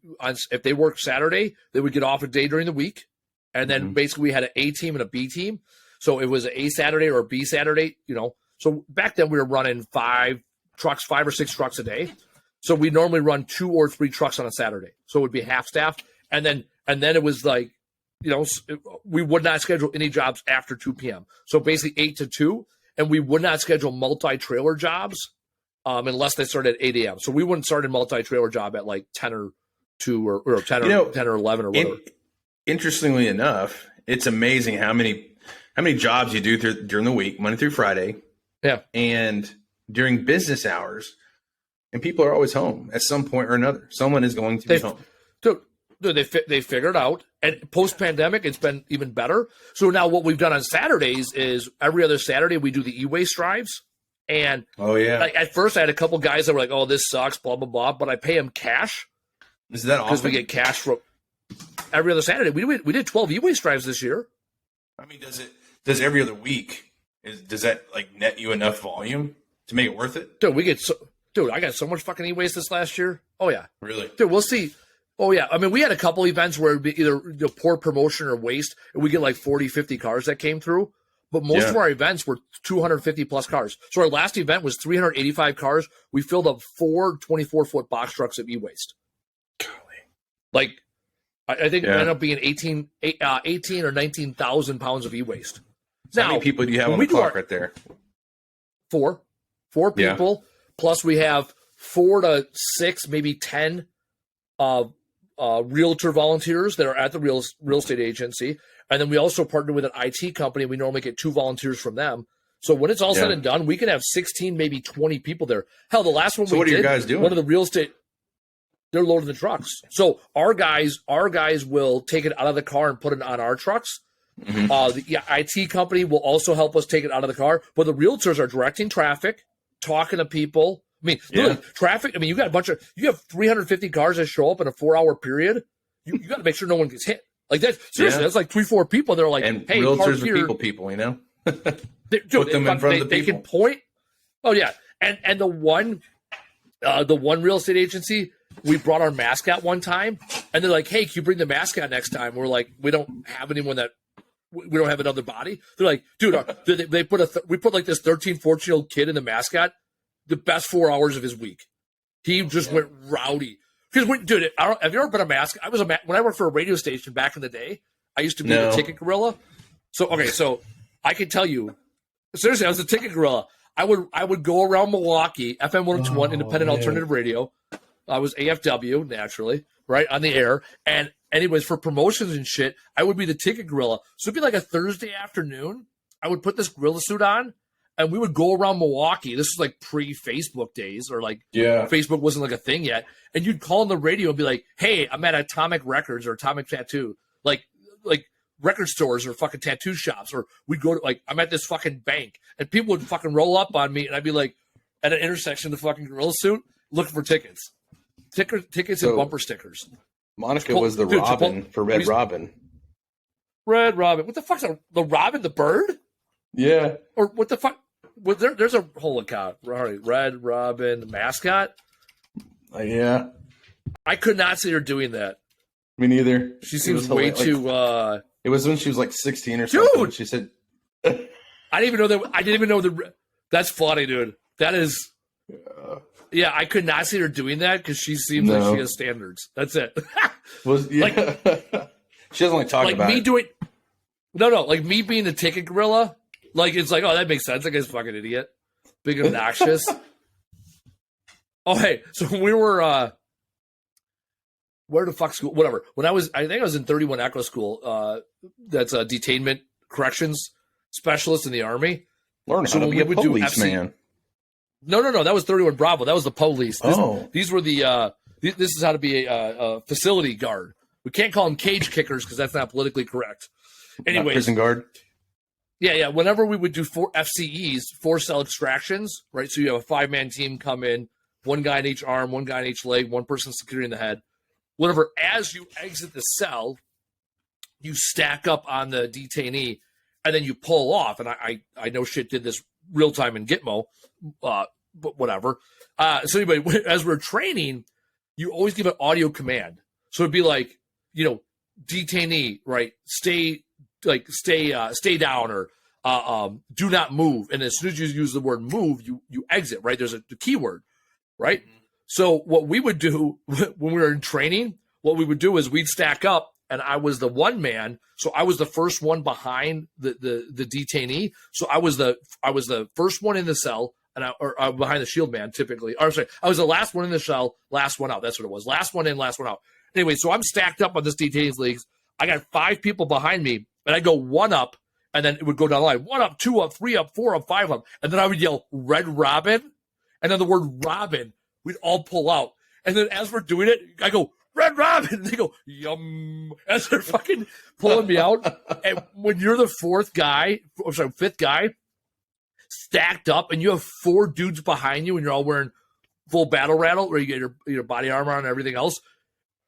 if they worked Saturday, they would get off a day during the week. And then basically we had an A team and a B team. So it was an A Saturday or a B Saturday, So back then we were running 5 or 6 trucks a day. So we normally run 2 or 3 trucks on a Saturday. So it would be half staff. And then it was like, we would not schedule any jobs after 2 p.m. So basically 8 to 2. And we would not schedule multi-trailer jobs unless they started at 8 a.m. So we wouldn't start a multi-trailer job at like 10 or 2 or 10 or 10 or 11 or whatever. Interestingly enough, it's amazing how many jobs you do during the week, Monday through Friday. Yeah. And during business hours, and people are always home at some point or another. Someone is going to be home. Dude, they figured out, and post-pandemic, it's been even better. So now what we've done on Saturdays is every other Saturday we do the e-waste drives. And at first I had a couple guys that were like, "Oh, this sucks," blah blah blah. But I pay them cash. Is that awesome? Because we get cash from every other Saturday. We did 12 e-waste drives this year. I mean, does every other week does that like net you enough volume to make it worth it? Dude, I got so much fucking e-waste this last year. Oh yeah, really? Dude, we'll see. Oh, yeah. I mean, we had a couple events where it'd be either poor promotion or waste, and we get like 40, 50 cars that came through. But most of our events were 250 plus cars. So our last event was 385 cars. We filled up 4 24-foot box trucks of e-waste. Golly. Like, I think it ended up being 18 or 19,000 pounds of e-waste. So how many people do you have on the clock right there? 4 people. Plus we have 4 to 6, maybe 10 realtor volunteers that are at the real estate agency. And then we also partner with an IT company. We normally get 2 volunteers from them. So when it's all said and done, we can have 16, maybe 20 people there. Hell, the last one what are you guys doing? One of the real estate, they're loading the trucks. So our guys will take it out of the car and put it on our trucks. The IT company will also help us take it out of the car. But the realtors are directing traffic, talking to people. I mean, literally, traffic. I mean, you have 350 cars that show up in a 4-hour period. You got to make sure no one gets hit. Like that. Seriously, that's like 3-4 people. They're like, and hey, realtors park here. are people, Put them in front of the people. They can point. Oh yeah, and the one real estate agency, we brought our mascot one time, and they're like, hey, can you bring the mascot next time? We're like, we don't have anyone that. We don't have another body. They're like, dude, we put like this 13, 14-year-old kid in the mascot. The best 4 hours of his week. He just went rowdy. Because, dude, have you ever been a mascot? When I worked for a radio station back in the day, I used to be the ticket gorilla. So I can tell you, seriously, I was a ticket gorilla. I would go around Milwaukee, FM 102.1, independent alternative radio. I was AFW, naturally, right, on the air. And anyways, for promotions and shit, I would be the ticket gorilla. So it'd be like a Thursday afternoon. I would put this gorilla suit on, and we would go around Milwaukee. This is like pre-Facebook days, or like Facebook wasn't like a thing yet. And you'd call on the radio and be like, "Hey, I'm at Atomic Records or Atomic Tattoo, like record stores or fucking tattoo shops." Or we'd go to like, "I'm at this fucking bank," and people would fucking roll up on me, and I'd be like, at an intersection of the fucking gorilla suit, looking for tickets and bumper stickers. Monica was the Robin for Red Robin. Red Robin. What the fuck's the Robin the bird? Yeah. Or what the fuck? Well, there's a whole account. Red Robin the mascot. Yeah. I could not see her doing that. Me neither. She seems way too. It was when she was like 16 or something. Dude, she said. I didn't even know that. I didn't even know the. That's funny, dude. That is. Yeah, I could not see her doing that because she seems like she has standards. That's it. Like, she doesn't like talk about me it. doing. No, like me being the ticket gorilla. Like, it's like, oh, that makes sense. That guy's a fucking idiot. Big obnoxious. Oh, hey, so we were, where the fuck school? Whatever. I think I was in 31 Echo School. That's a detainment corrections specialist in the Army. Learn how to be a policeman. No. That was 31 Bravo. That was the police. These were the, this is how to be a facility guard. We can't call them cage kickers because that's not politically correct. Anyways. Prison guard. Yeah. Whenever we would do 4 FCEs, 4-cell extractions, right? So you have a 5-man team come in, one guy in each arm, one guy in each leg, one person securing the head. Whatever. As you exit the cell, you stack up on the detainee, and then you pull off. And I know shit did this real time in Gitmo, but whatever. So anyway, as we're training, you always give an audio command. So it'd be like, detainee, right? Stay down, or do not move. And as soon as you use the word move, you exit, right? There's the keyword, right? Mm-hmm. So what we would do when we were in training, what we would do is we'd stack up, and I was the one man. So I was the first one behind the detainee. So I was the first one in the cell, and or behind the shield man typically. Or sorry, I was the last one in the cell, last one out. That's what it was. Last one in, last one out. Anyway, so I'm stacked up on this detainee's legs. I got 5 people behind me, and I go 1 up, and then it would go down the line. 1 up, 2 up, 3 up, 4 up, 5 up. And then I would yell, Red Robin. And then the word Robin, we'd all pull out. And then as we're doing it, I go, Red Robin. And they go, yum. As they're fucking pulling me out. And when you're the 5th guy, stacked up, and you have 4 dudes behind you, and you're all wearing full battle rattle, where you get your body armor on and everything else,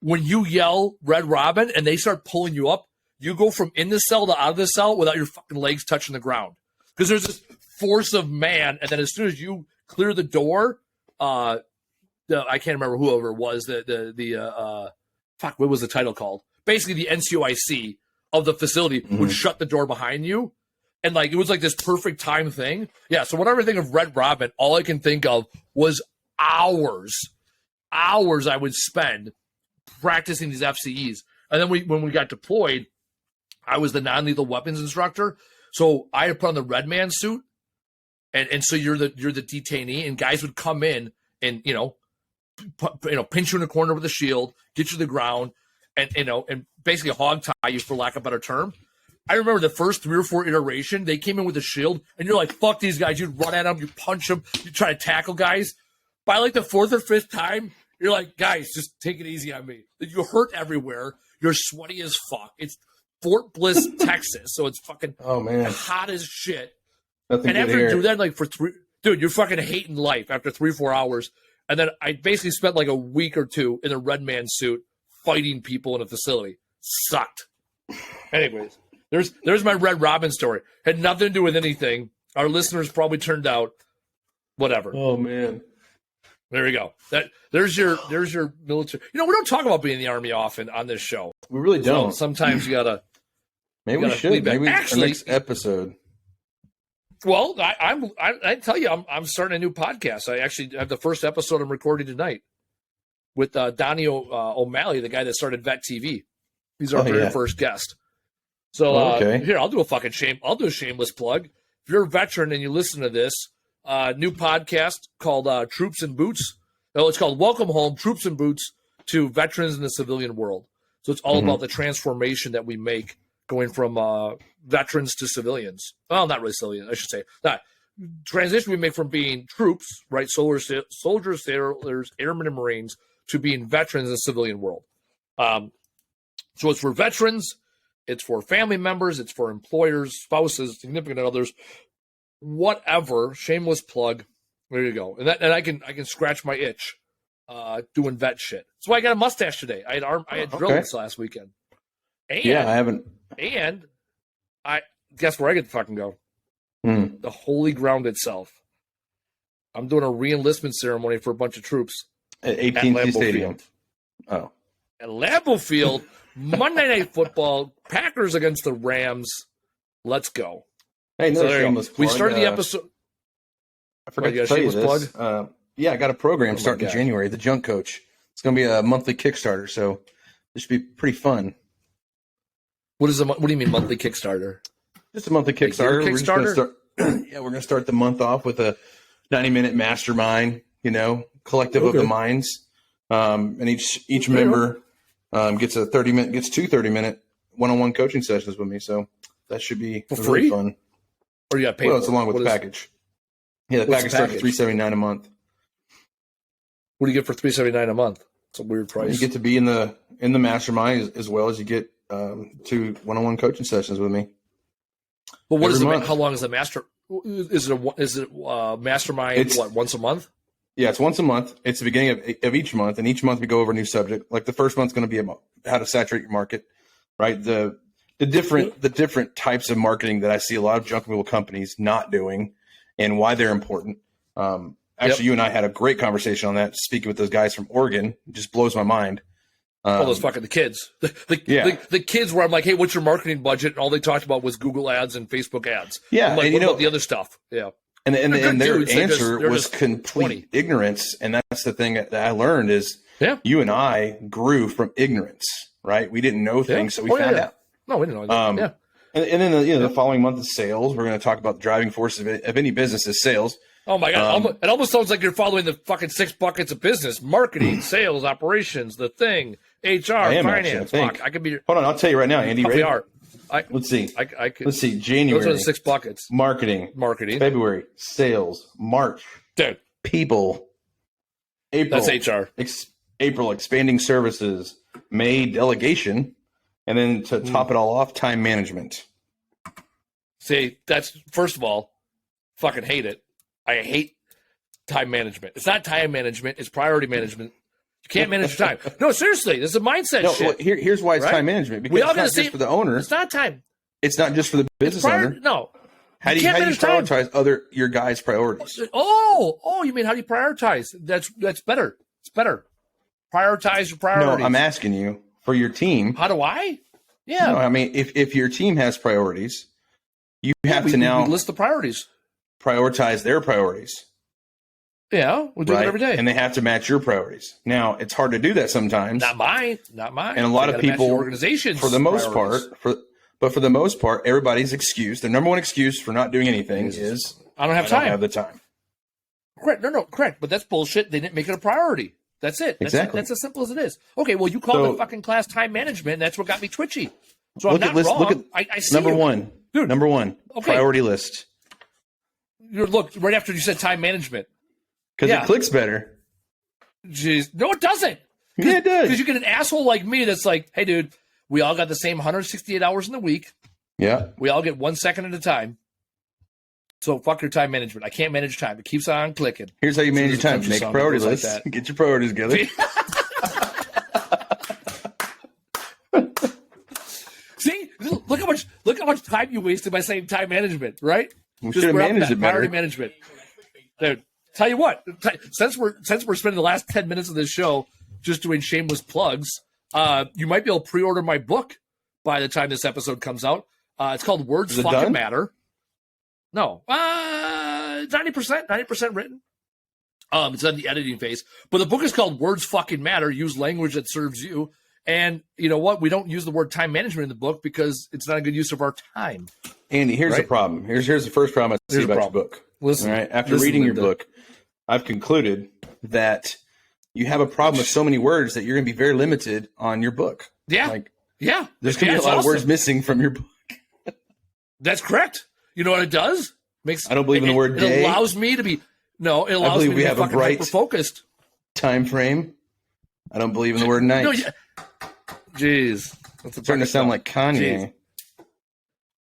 when you yell Red Robin and they start pulling you up, you go from in the cell to out of the cell without your fucking legs touching the ground. Because there's this force of man, and then as soon as you clear the door, I can't remember whoever it was, what was the title called? Basically the NCOIC of the facility would shut the door behind you. And like, it was like this perfect time thing. Yeah. So whenever I think of Red Robin, all I can think of was hours I would spend practicing these FCEs. And then when we got deployed, I was the non-lethal weapons instructor. So I had put on the red man suit. And so you're the detainee, and guys would come in and, pinch you in the corner with a shield, get you to the ground, and basically hog tie you, for lack of a better term. I remember the first 3 or 4 iteration, they came in with a shield, and you're like, fuck these guys. You'd run at them, you punch them, you try to tackle guys. By like the 4th or 5th time, you're like, guys, just take it easy on me. You hurt everywhere. You're sweaty as fuck. It's Fort Bliss, Texas, so it's fucking hot as shit. Nothing and after you do that, like for 3, dude, you're fucking hating life after 3 or 4 hours. And then I basically spent like a week or 2 in a red man suit fighting people in a facility. Sucked. Anyways, there's my Red Robin story. Had nothing to do with anything. Our listeners probably turned out whatever. Oh man. There you go. There's your military. We don't talk about being in the Army often on this show. We really don't. So sometimes you gotta. Maybe we should. Maybe actually, our next episode. Well, I tell you, I'm starting a new podcast. I actually have the first episode I'm recording tonight with Donnie O'Malley, the guy that started Vet TV. He's our very first guest. So here, I'll do a shameless plug. If you're a veteran and you listen to this, new podcast called Troops and Boots. No, it's called Welcome Home, Troops and Boots to Veterans in the Civilian World. So it's all about the transformation that we make going from veterans to civilians. Well, not really civilians, I should say. Not transition we make from being troops, right, soldiers, sailors, airmen, and Marines, to being veterans in the civilian world. So it's for veterans, it's for family members, it's for employers, spouses, significant others, whatever. Shameless plug. There you go. And I can scratch my itch doing vet shit. That's why I got a mustache today. I had drill this last weekend. And, I haven't. And I guess where I get to fucking go. The holy ground itself. I'm doing a re-enlistment ceremony for a bunch of troops At 18th Stadium. Field. Oh. At Lambeau Field, Monday Night Football, Packers against the Rams. Let's go. Hey, no shameless plug. We started the episode. I forgot to tell you this. I got a program starting in January, The Junk Coach. It's going to be a monthly Kickstarter, so this should be pretty fun. What do you mean monthly Kickstarter? Just a monthly Kickstarter. We're going to start the month off with a 90-minute mastermind, collective of the minds. And each member gets two 30-minute one-on-one coaching sessions with me. So that should be for really free? fun. Or you got paid? Well, it's along with the package. Yeah, the package starts at $379 a month. What do you get for $379 a month? It's a weird price. You get to be in the mastermind as well as you get 2 one-on-one coaching sessions with me. Well, what is the? How long is the master? Is it mastermind? Once a month? Yeah, it's once a month. It's the beginning of each month, and each month we go over a new subject. Like the first month's going to be about how to saturate your market, right? The different types of marketing that I see a lot of junk removal companies not doing, and why they're important. Actually, you and I had a great conversation on that. Speaking with those guys from Oregon, it just blows my mind. Those fucking the kids. The kids where I'm like, hey, what's your marketing budget? And all they talked about was Google ads and Facebook ads. Yeah, I'm like, and what about the other stuff? Yeah. And their dudes. answer was complete ignorance. And that's the thing that I learned is you and I grew from ignorance, right? We didn't know things, so we found out. No, we didn't know that. And then the following month is sales. We're going to talk about the driving force of any business is sales. Oh my God! It almost sounds like you're following the fucking 6 buckets of business: marketing, sales, operations, the thing, HR, finance. I could be. Hold on, I'll tell you right now, Andy. Ready? Let's see. Let's see. January. Those are the 6 buckets. Marketing. February. Sales. March. Dude. People. April. That's HR. April. Expanding services. May. Delegation. And then to top it all off, time management. See, that's first of all, fucking hate it. I hate time management. It's not time management. It's priority management. You can't manage your time. No, seriously. This is a mindset shit. Well, here's why it's time management. Because it's not just for the owner. It's not time. It's not just for the business owner. No. How do you prioritize your guys' priorities? Oh, you mean how do you prioritize? That's better. It's better. Prioritize your priorities. No, I'm asking you for your team. How do I? Yeah. No, I mean, if your team has priorities, you have to now list the priorities. Prioritize their priorities. Yeah, we do it every day. And they have to match your priorities. Now, it's hard to do that sometimes. Not mine. And a lot of people, organizations, for the most part, for the most part, everybody's excuse, the number one excuse for not doing anything is I don't have time. I don't have the time. Correct. No, correct. But that's bullshit. They didn't make it a priority. That's it. Exactly. That's as simple as it is. Okay, well, you called the fucking class time management, and that's what got me twitchy. So I'm not wrong. Look at I see number one. Dude, number one, priority list. Look, right after you said time management. Because it clicks better. Jeez. No, it doesn't. Yeah, it does. Because you get an asshole like me that's like, hey, dude, we all got the same 168 hours in the week. Yeah. We all get 1 second at a time. So fuck your time management. I can't manage time. It keeps on clicking. Here's how you manage your time. Make a priority list. Like get your priorities together. See? Look how much time you wasted by saying time management, right? We should have managed it better. Priority management. Dude, tell you what, since we're spending the last 10 minutes of this show just doing shameless plugs, you might be able to pre-order my book by the time this episode comes out. It's called Words Fucking Matter. No, 90% written. It's on the editing phase, but the book is called Words Fucking Matter. Use language that serves you. And you know what? We don't use the word time management in the book because it's not a good use of our time. Andy, here's the problem. Here's the first problem I see about your book. Listen, all right? After reading your book, I've concluded that you have a problem with so many words that you're going to be very limited on your book. Yeah. There's going to be a lot of words missing from your book. That's correct. You know what it does? I don't believe in the word day. It allows me to be It allows me to be fucking hyper focused. Time frame. I don't believe in the word night. No, yeah. Jeez, that's starting to sound like Kanye. Jeez.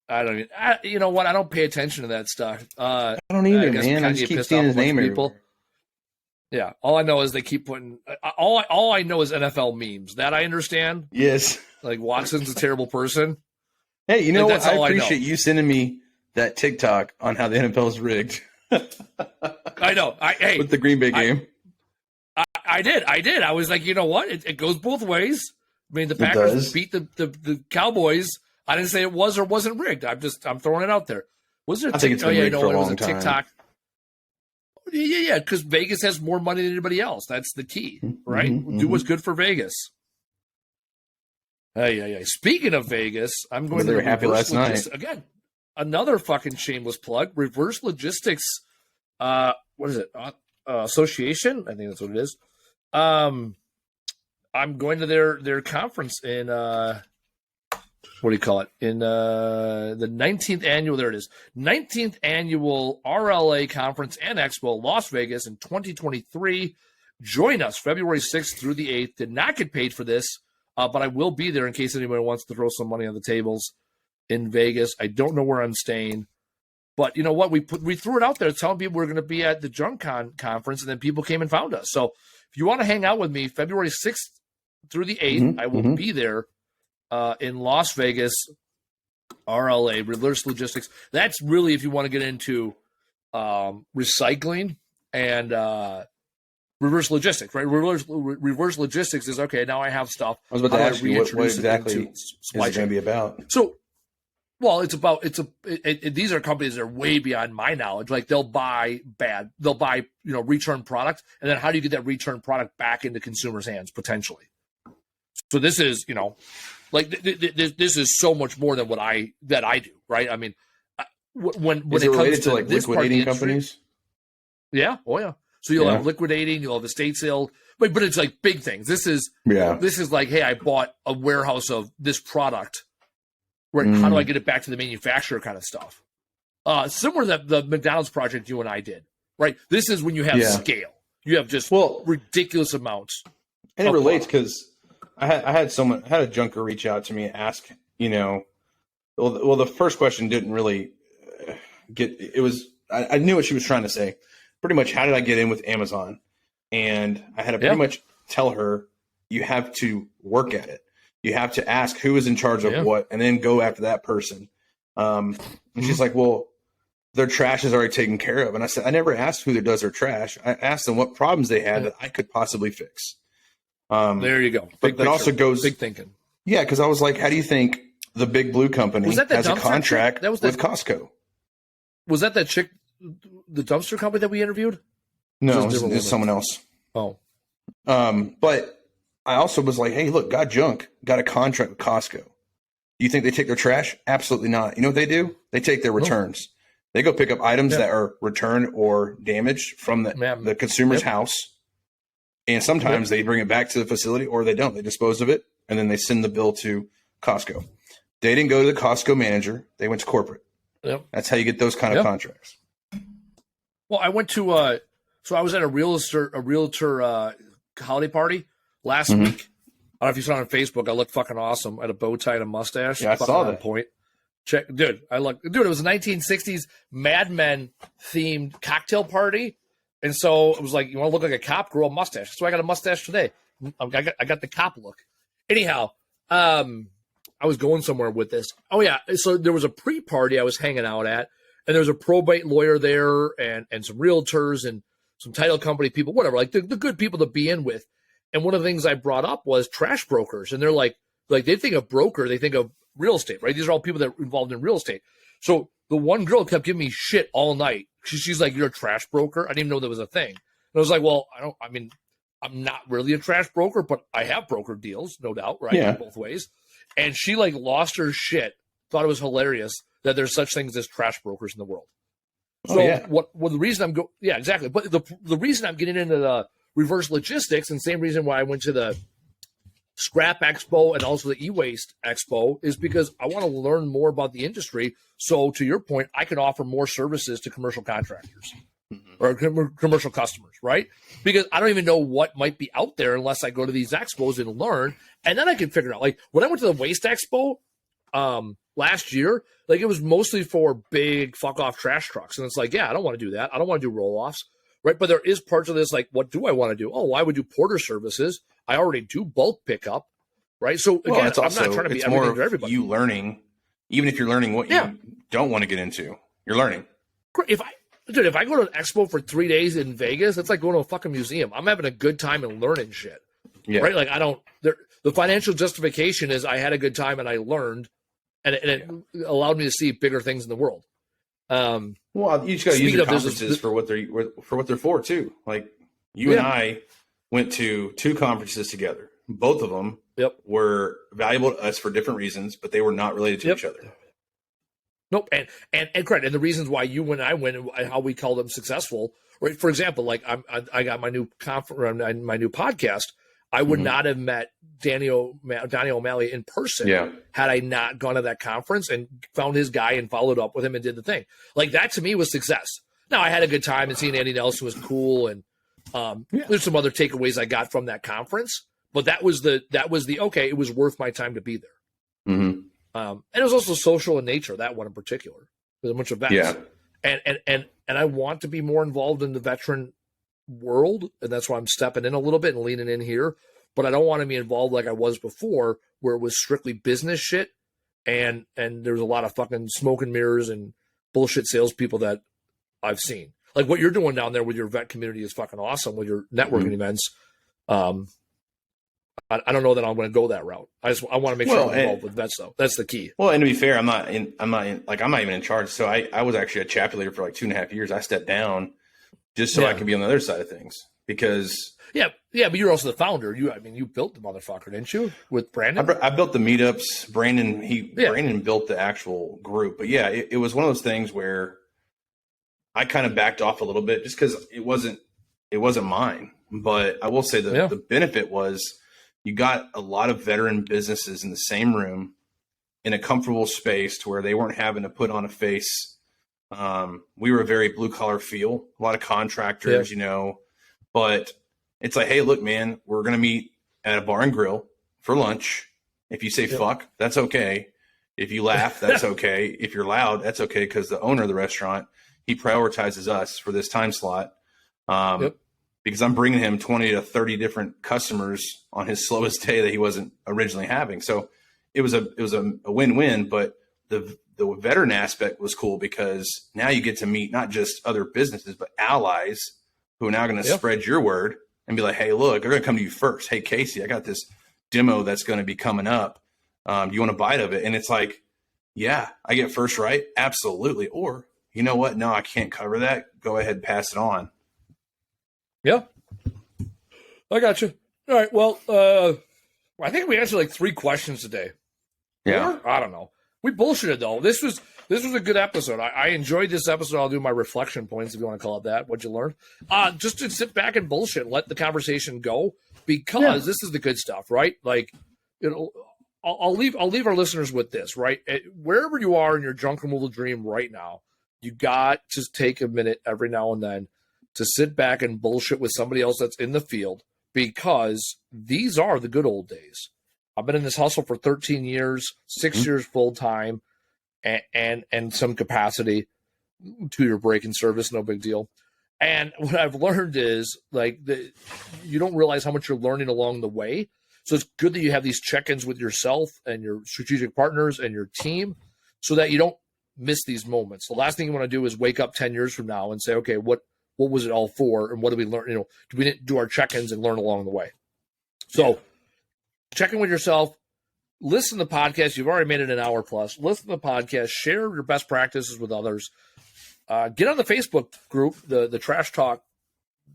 I don't even. You know what? I don't pay attention to that stuff. I don't either, man. I just keep seeing his name people. Yeah, all I know is they keep putting. All I know is NFL memes. That I understand. Yes. Like Watson's a terrible person. Hey, you know what? I appreciate you sending me that TikTok on how the NFL is rigged. I know. With the Green Bay game. I did. I was like, you know what? It goes both ways. I mean, the Packers beat the Cowboys. I didn't say it was or wasn't rigged. I'm throwing it out there. Was there? I think it's been rigged for a long time. TikTok. Yeah. Because Vegas has more money than anybody else. That's the key, right? Do what's good for Vegas. Yeah. Speaking of Vegas, I'm going to the happy last night again. Another fucking shameless plug. Reverse Logistics. What is it? Association. I think that's what it is. I'm going to their conference in what do you call it? In the 19th annual. There it is. 19th annual RLA conference and expo, Las Vegas in 2023. Join us February 6th through the 8th. Did not get paid for this, but I will be there in case anybody wants to throw some money on the tables in Vegas. I don't know where I'm staying. But you know what? We threw it out there telling people we're going to be at the Junk Con conference, and then people came and found us. So if you want to hang out with me, February 6th through the 8th, I will be there in Las Vegas, RLA, Reverse Logistics. That's really if you want to get into recycling and reverse logistics, right? Reverse logistics is, okay, now I have stuff. I was about to ask you what exactly is it going to be about? So, well, these are companies that are way beyond my knowledge. Like they'll buy return product, and then how do you get that return product back into consumers' hands potentially? So this is, this is so much more than what I do, right? I mean, when is it related comes to like liquidating companies? Yeah, So you'll have liquidating, you'll have estate sale, but it's like big things. This is like, hey, I bought a warehouse of this product. Right? How do I get it back to the manufacturer kind of stuff? Similar to the McDonald's project you and I did, right? This is when you have scale. You have just ridiculous amounts. And it relates because I had a junker reach out to me and ask, the first question didn't really I knew what she was trying to say. Pretty much, how did I get in with Amazon? And I had to pretty much tell her, you have to work at it. You have to ask who is in charge of what, and then go after that person. And she's like, well, their trash is already taken care of. And I said, I never asked who does their trash. I asked them what problems they had that I could possibly fix. There you go. But that also goes big thinking. Yeah, because I was like, how do you think the Big Blue Company has a contract with Costco? Was that chick, the dumpster company that we interviewed? No, it was someone else. Oh. But I also was like, hey, look, got a contract with Costco. Do you think they take their trash? Absolutely not. You know what they do? They take their returns. They go pick up items that are returned or damaged from the consumer's house. And sometimes they bring it back to the facility, or they don't. They dispose of it, and then they send the bill to Costco. They didn't go to the Costco manager. They went to corporate. Yep. That's how you get those kind of contracts. Well, I went to so I was at a realtor holiday party last week. I don't know if you saw it on Facebook. I looked fucking awesome. I had a bow tie and a mustache. Yeah, I saw that. Point. Check, dude. It was a 1960s Mad Men themed cocktail party, and so it was like, you want to look like a cop, grow a mustache. So I got a mustache today. I got the cop look. Anyhow, I was going somewhere with this. Oh yeah, so there was a pre-party I was hanging out at, and there was a probate lawyer there, and some realtors and some title company people, whatever, like the good people to be in with. And one of the things I brought up was trash brokers, and they're like they think of broker, they think of real estate, right? These are all people that are involved in real estate. So the one girl kept giving me shit all night. She's like, "You're a trash broker?" I didn't even know that was a thing. And I was like, "Well, I'm not really a trash broker, but I have brokered deals, no doubt, right? Yeah. Both ways." And she lost her shit. Thought it was hilarious that there's such things as trash brokers in the world. So the reason exactly. But the reason I'm getting into the reverse logistics, and same reason why I went to the Scrap Expo and also the e-waste Expo is because I want to learn more about the industry. So to your point, I can offer more services to commercial contractors or commercial customers, right? Because I don't even know what might be out there unless I go to these expos and learn. And then I can figure it out. Like when I went to the Waste Expo last year, like it was mostly for big fuck off trash trucks. And it's like, yeah, I don't want to do that. I don't want to do roll-offs, right? But there is parts of this, like, what do I want to do? Oh, I would do porter services. I already do bulk pickup, right? So again, Well, it's I'm also, not trying to be it's everything more to everybody. you learning, even if you're learning what you don't want to get into, you're learning. If I go to an expo for 3 days in Vegas, it's like going to a fucking museum. I'm having a good time and learning shit, right? Like the financial justification is I had a good time and I learned, and it allowed me to see bigger things in the world. Well, you just got to use your conferences for what they're for too. Like you and I went to 2 conferences together. Both of them were valuable to us for different reasons, but they were not related to each other. Nope. And credit. And the reasons why you and I went and how we call them successful, right? For example, like I got my new my new podcast. I would not have met Daniel O'Malley in person had I not gone to that conference and found his guy and followed up with him and did the thing. Like that to me was success. Now I had a good time and seeing Andy Nelson was cool. And there's some other takeaways I got from that conference, but that was the, okay, it was worth my time to be there. Mm-hmm. And it was also social in nature, that one in particular. There's a bunch of vets. Yeah. And I want to be more involved in the veteran world, and that's why I'm stepping in a little bit and leaning in here. But I don't want to be involved like I was before, where it was strictly business shit, and there's a lot of fucking smoke and mirrors and bullshit salespeople that I've seen. Like what you're doing down there with your vet community is fucking awesome with your networking events. I don't know that I'm going to go that route. I want to make sure I'm involved with vets though. That's the key. Well, and to be fair, I'm not even in charge. So I was actually a chapter leader for like 2.5 years. I stepped down just so I could be on the other side of things because but you're also the founder. You built the motherfucker, didn't you? With Brandon, I built the meetups. Brandon built the actual group. But it was one of those things where I kind of backed off a little bit just because it wasn't mine. But I will say the benefit was you got a lot of veteran businesses in the same room in a comfortable space to where they weren't having to put on a face. We were a very blue collar feel, a lot of contractors, but it's like, hey, look, man, we're going to meet at a bar and grill for lunch. If you say fuck, that's okay. If you laugh, that's okay. If you're loud, that's okay. Because the owner of the restaurant, he prioritizes us for this time slot. Because I'm bringing him 20 to 30 different customers on his slowest day that he wasn't originally having. So it was a win-win, but the veteran aspect was cool because now you get to meet not just other businesses, but allies who are now going to spread your word and be like, hey, look, they're going to come to you first. Hey, Casey, I got this demo that's going to be coming up. Do you want a bite of it? And it's like, yeah, I get first right. Absolutely. Or you know what? No, I can't cover that. Go ahead and pass it on. Yeah, I got you. All right. Well, I think we answered like 3 questions today. Yeah. I don't know. We bullshitted though. This was a good episode. I enjoyed this episode. I'll do my reflection points if you want to call it that. What'd you learn? Just to sit back and bullshit, and let the conversation go because this is the good stuff, right? Like, I'll leave our listeners with this, right? Wherever you are in your junk removal dream right now, you got to take a minute every now and then to sit back and bullshit with somebody else that's in the field, because these are the good old days. I've been in this hustle for 13 years, 6 years full time, and some capacity, 2-year break in service, no big deal. And what I've learned is you don't realize how much you're learning along the way. So it's good that you have these check-ins with yourself and your strategic partners and your team so that you don't miss these moments. The last thing you want to do is wake up 10 years from now and say, okay, what was it all for? And what did we learn? Do we do our check-ins and learn along the way? So check in with yourself, listen to the podcast. You've already made it an hour plus. Listen to the podcast, share your best practices with others. Get on the Facebook group, the Trash Talk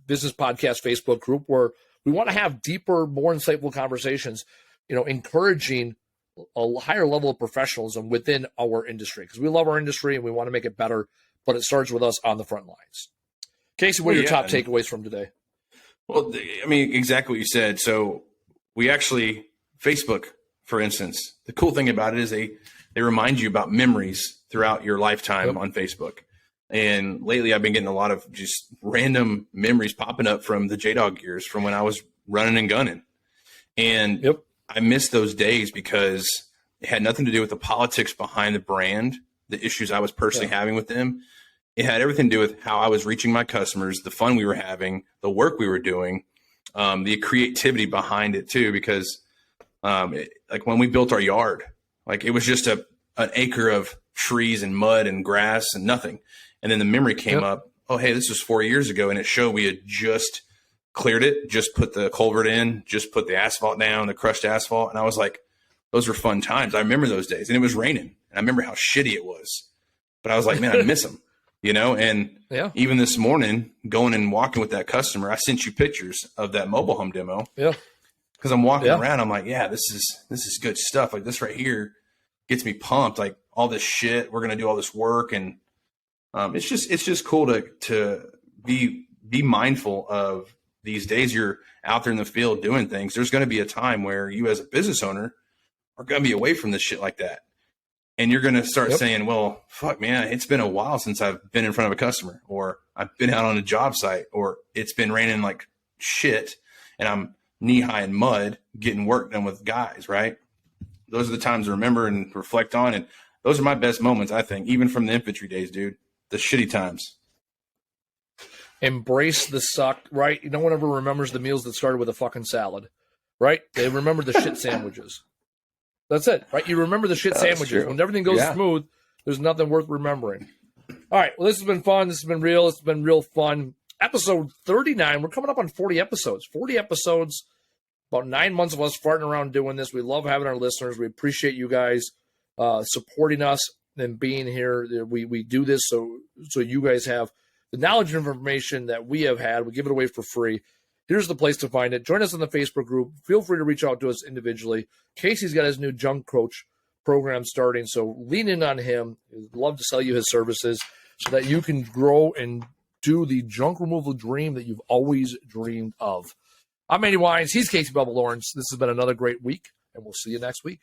Business Podcast Facebook group, where we want to have deeper, more insightful conversations, encouraging a higher level of professionalism within our industry, because we love our industry and we want to make it better, but it starts with us on the front lines. Casey, what are your top takeaways from today? Well, I mean, exactly what you said. So we actually, Facebook, for instance, the cool thing about it is they remind you about memories throughout your lifetime on Facebook. And lately I've been getting a lot of just random memories popping up from the J-Dog years from when I was running and gunning. And I miss those days because it had nothing to do with the politics behind the brand, the issues I was personally having with them. It had everything to do with how I was reaching my customers, the fun we were having, the work we were doing, the creativity behind it too, because like when we built our yard, like it was just an acre of trees and mud and grass and nothing. And then the memory came up, oh, hey, this was 4 years ago. And it showed we had just cleared it, just put the culvert in, just put the asphalt down, the crushed asphalt. And I was like, those were fun times. I remember those days. And it was raining. And I remember how shitty it was. But I was like, man, I miss them, you know? And even this morning, going and walking with that customer, I sent you pictures of that mobile home demo. Yeah. Because I'm walking around, I'm like, yeah, this is good stuff. Like this right here gets me pumped. Like all this shit, we're gonna do all this work, and it's just cool to be mindful of these days you're out there in the field doing things. There's going to be a time where you as a business owner are going to be away from this shit like that, and you're going to start saying, well, fuck, man, it's been a while since I've been in front of a customer, or I've been out on a job site, or it's been raining like shit, and I'm knee high in mud getting work done with guys, right? Those are the times to remember and reflect on. And those are my best moments, I think, even from the infantry days, dude. The shitty times. Embrace the suck, right? No one ever remembers the meals that started with a fucking salad, right? They remember the shit sandwiches. That's it, right? You remember the shit sandwiches. When everything goes smooth, there's nothing worth remembering. All right, well, this has been fun. This has been real. It's been real fun. Episode 39. We're coming up on 40 episodes. 40 episodes, about 9 months of us farting around doing this. We love having our listeners. We appreciate you guys supporting us and being here. We do this so you guys have the knowledge and information that we have had. We give it away for free. Here's the place to find it. Join us on the Facebook group. Feel free to reach out to us individually. Casey's got his new junk coach program starting, so lean in on him. He'd love to sell you his services so that you can grow and do the junk removal dream that you've always dreamed of. I'm Andy Weins. He's Casey Bubba Lawrence. This has been another great week, and we'll see you next week.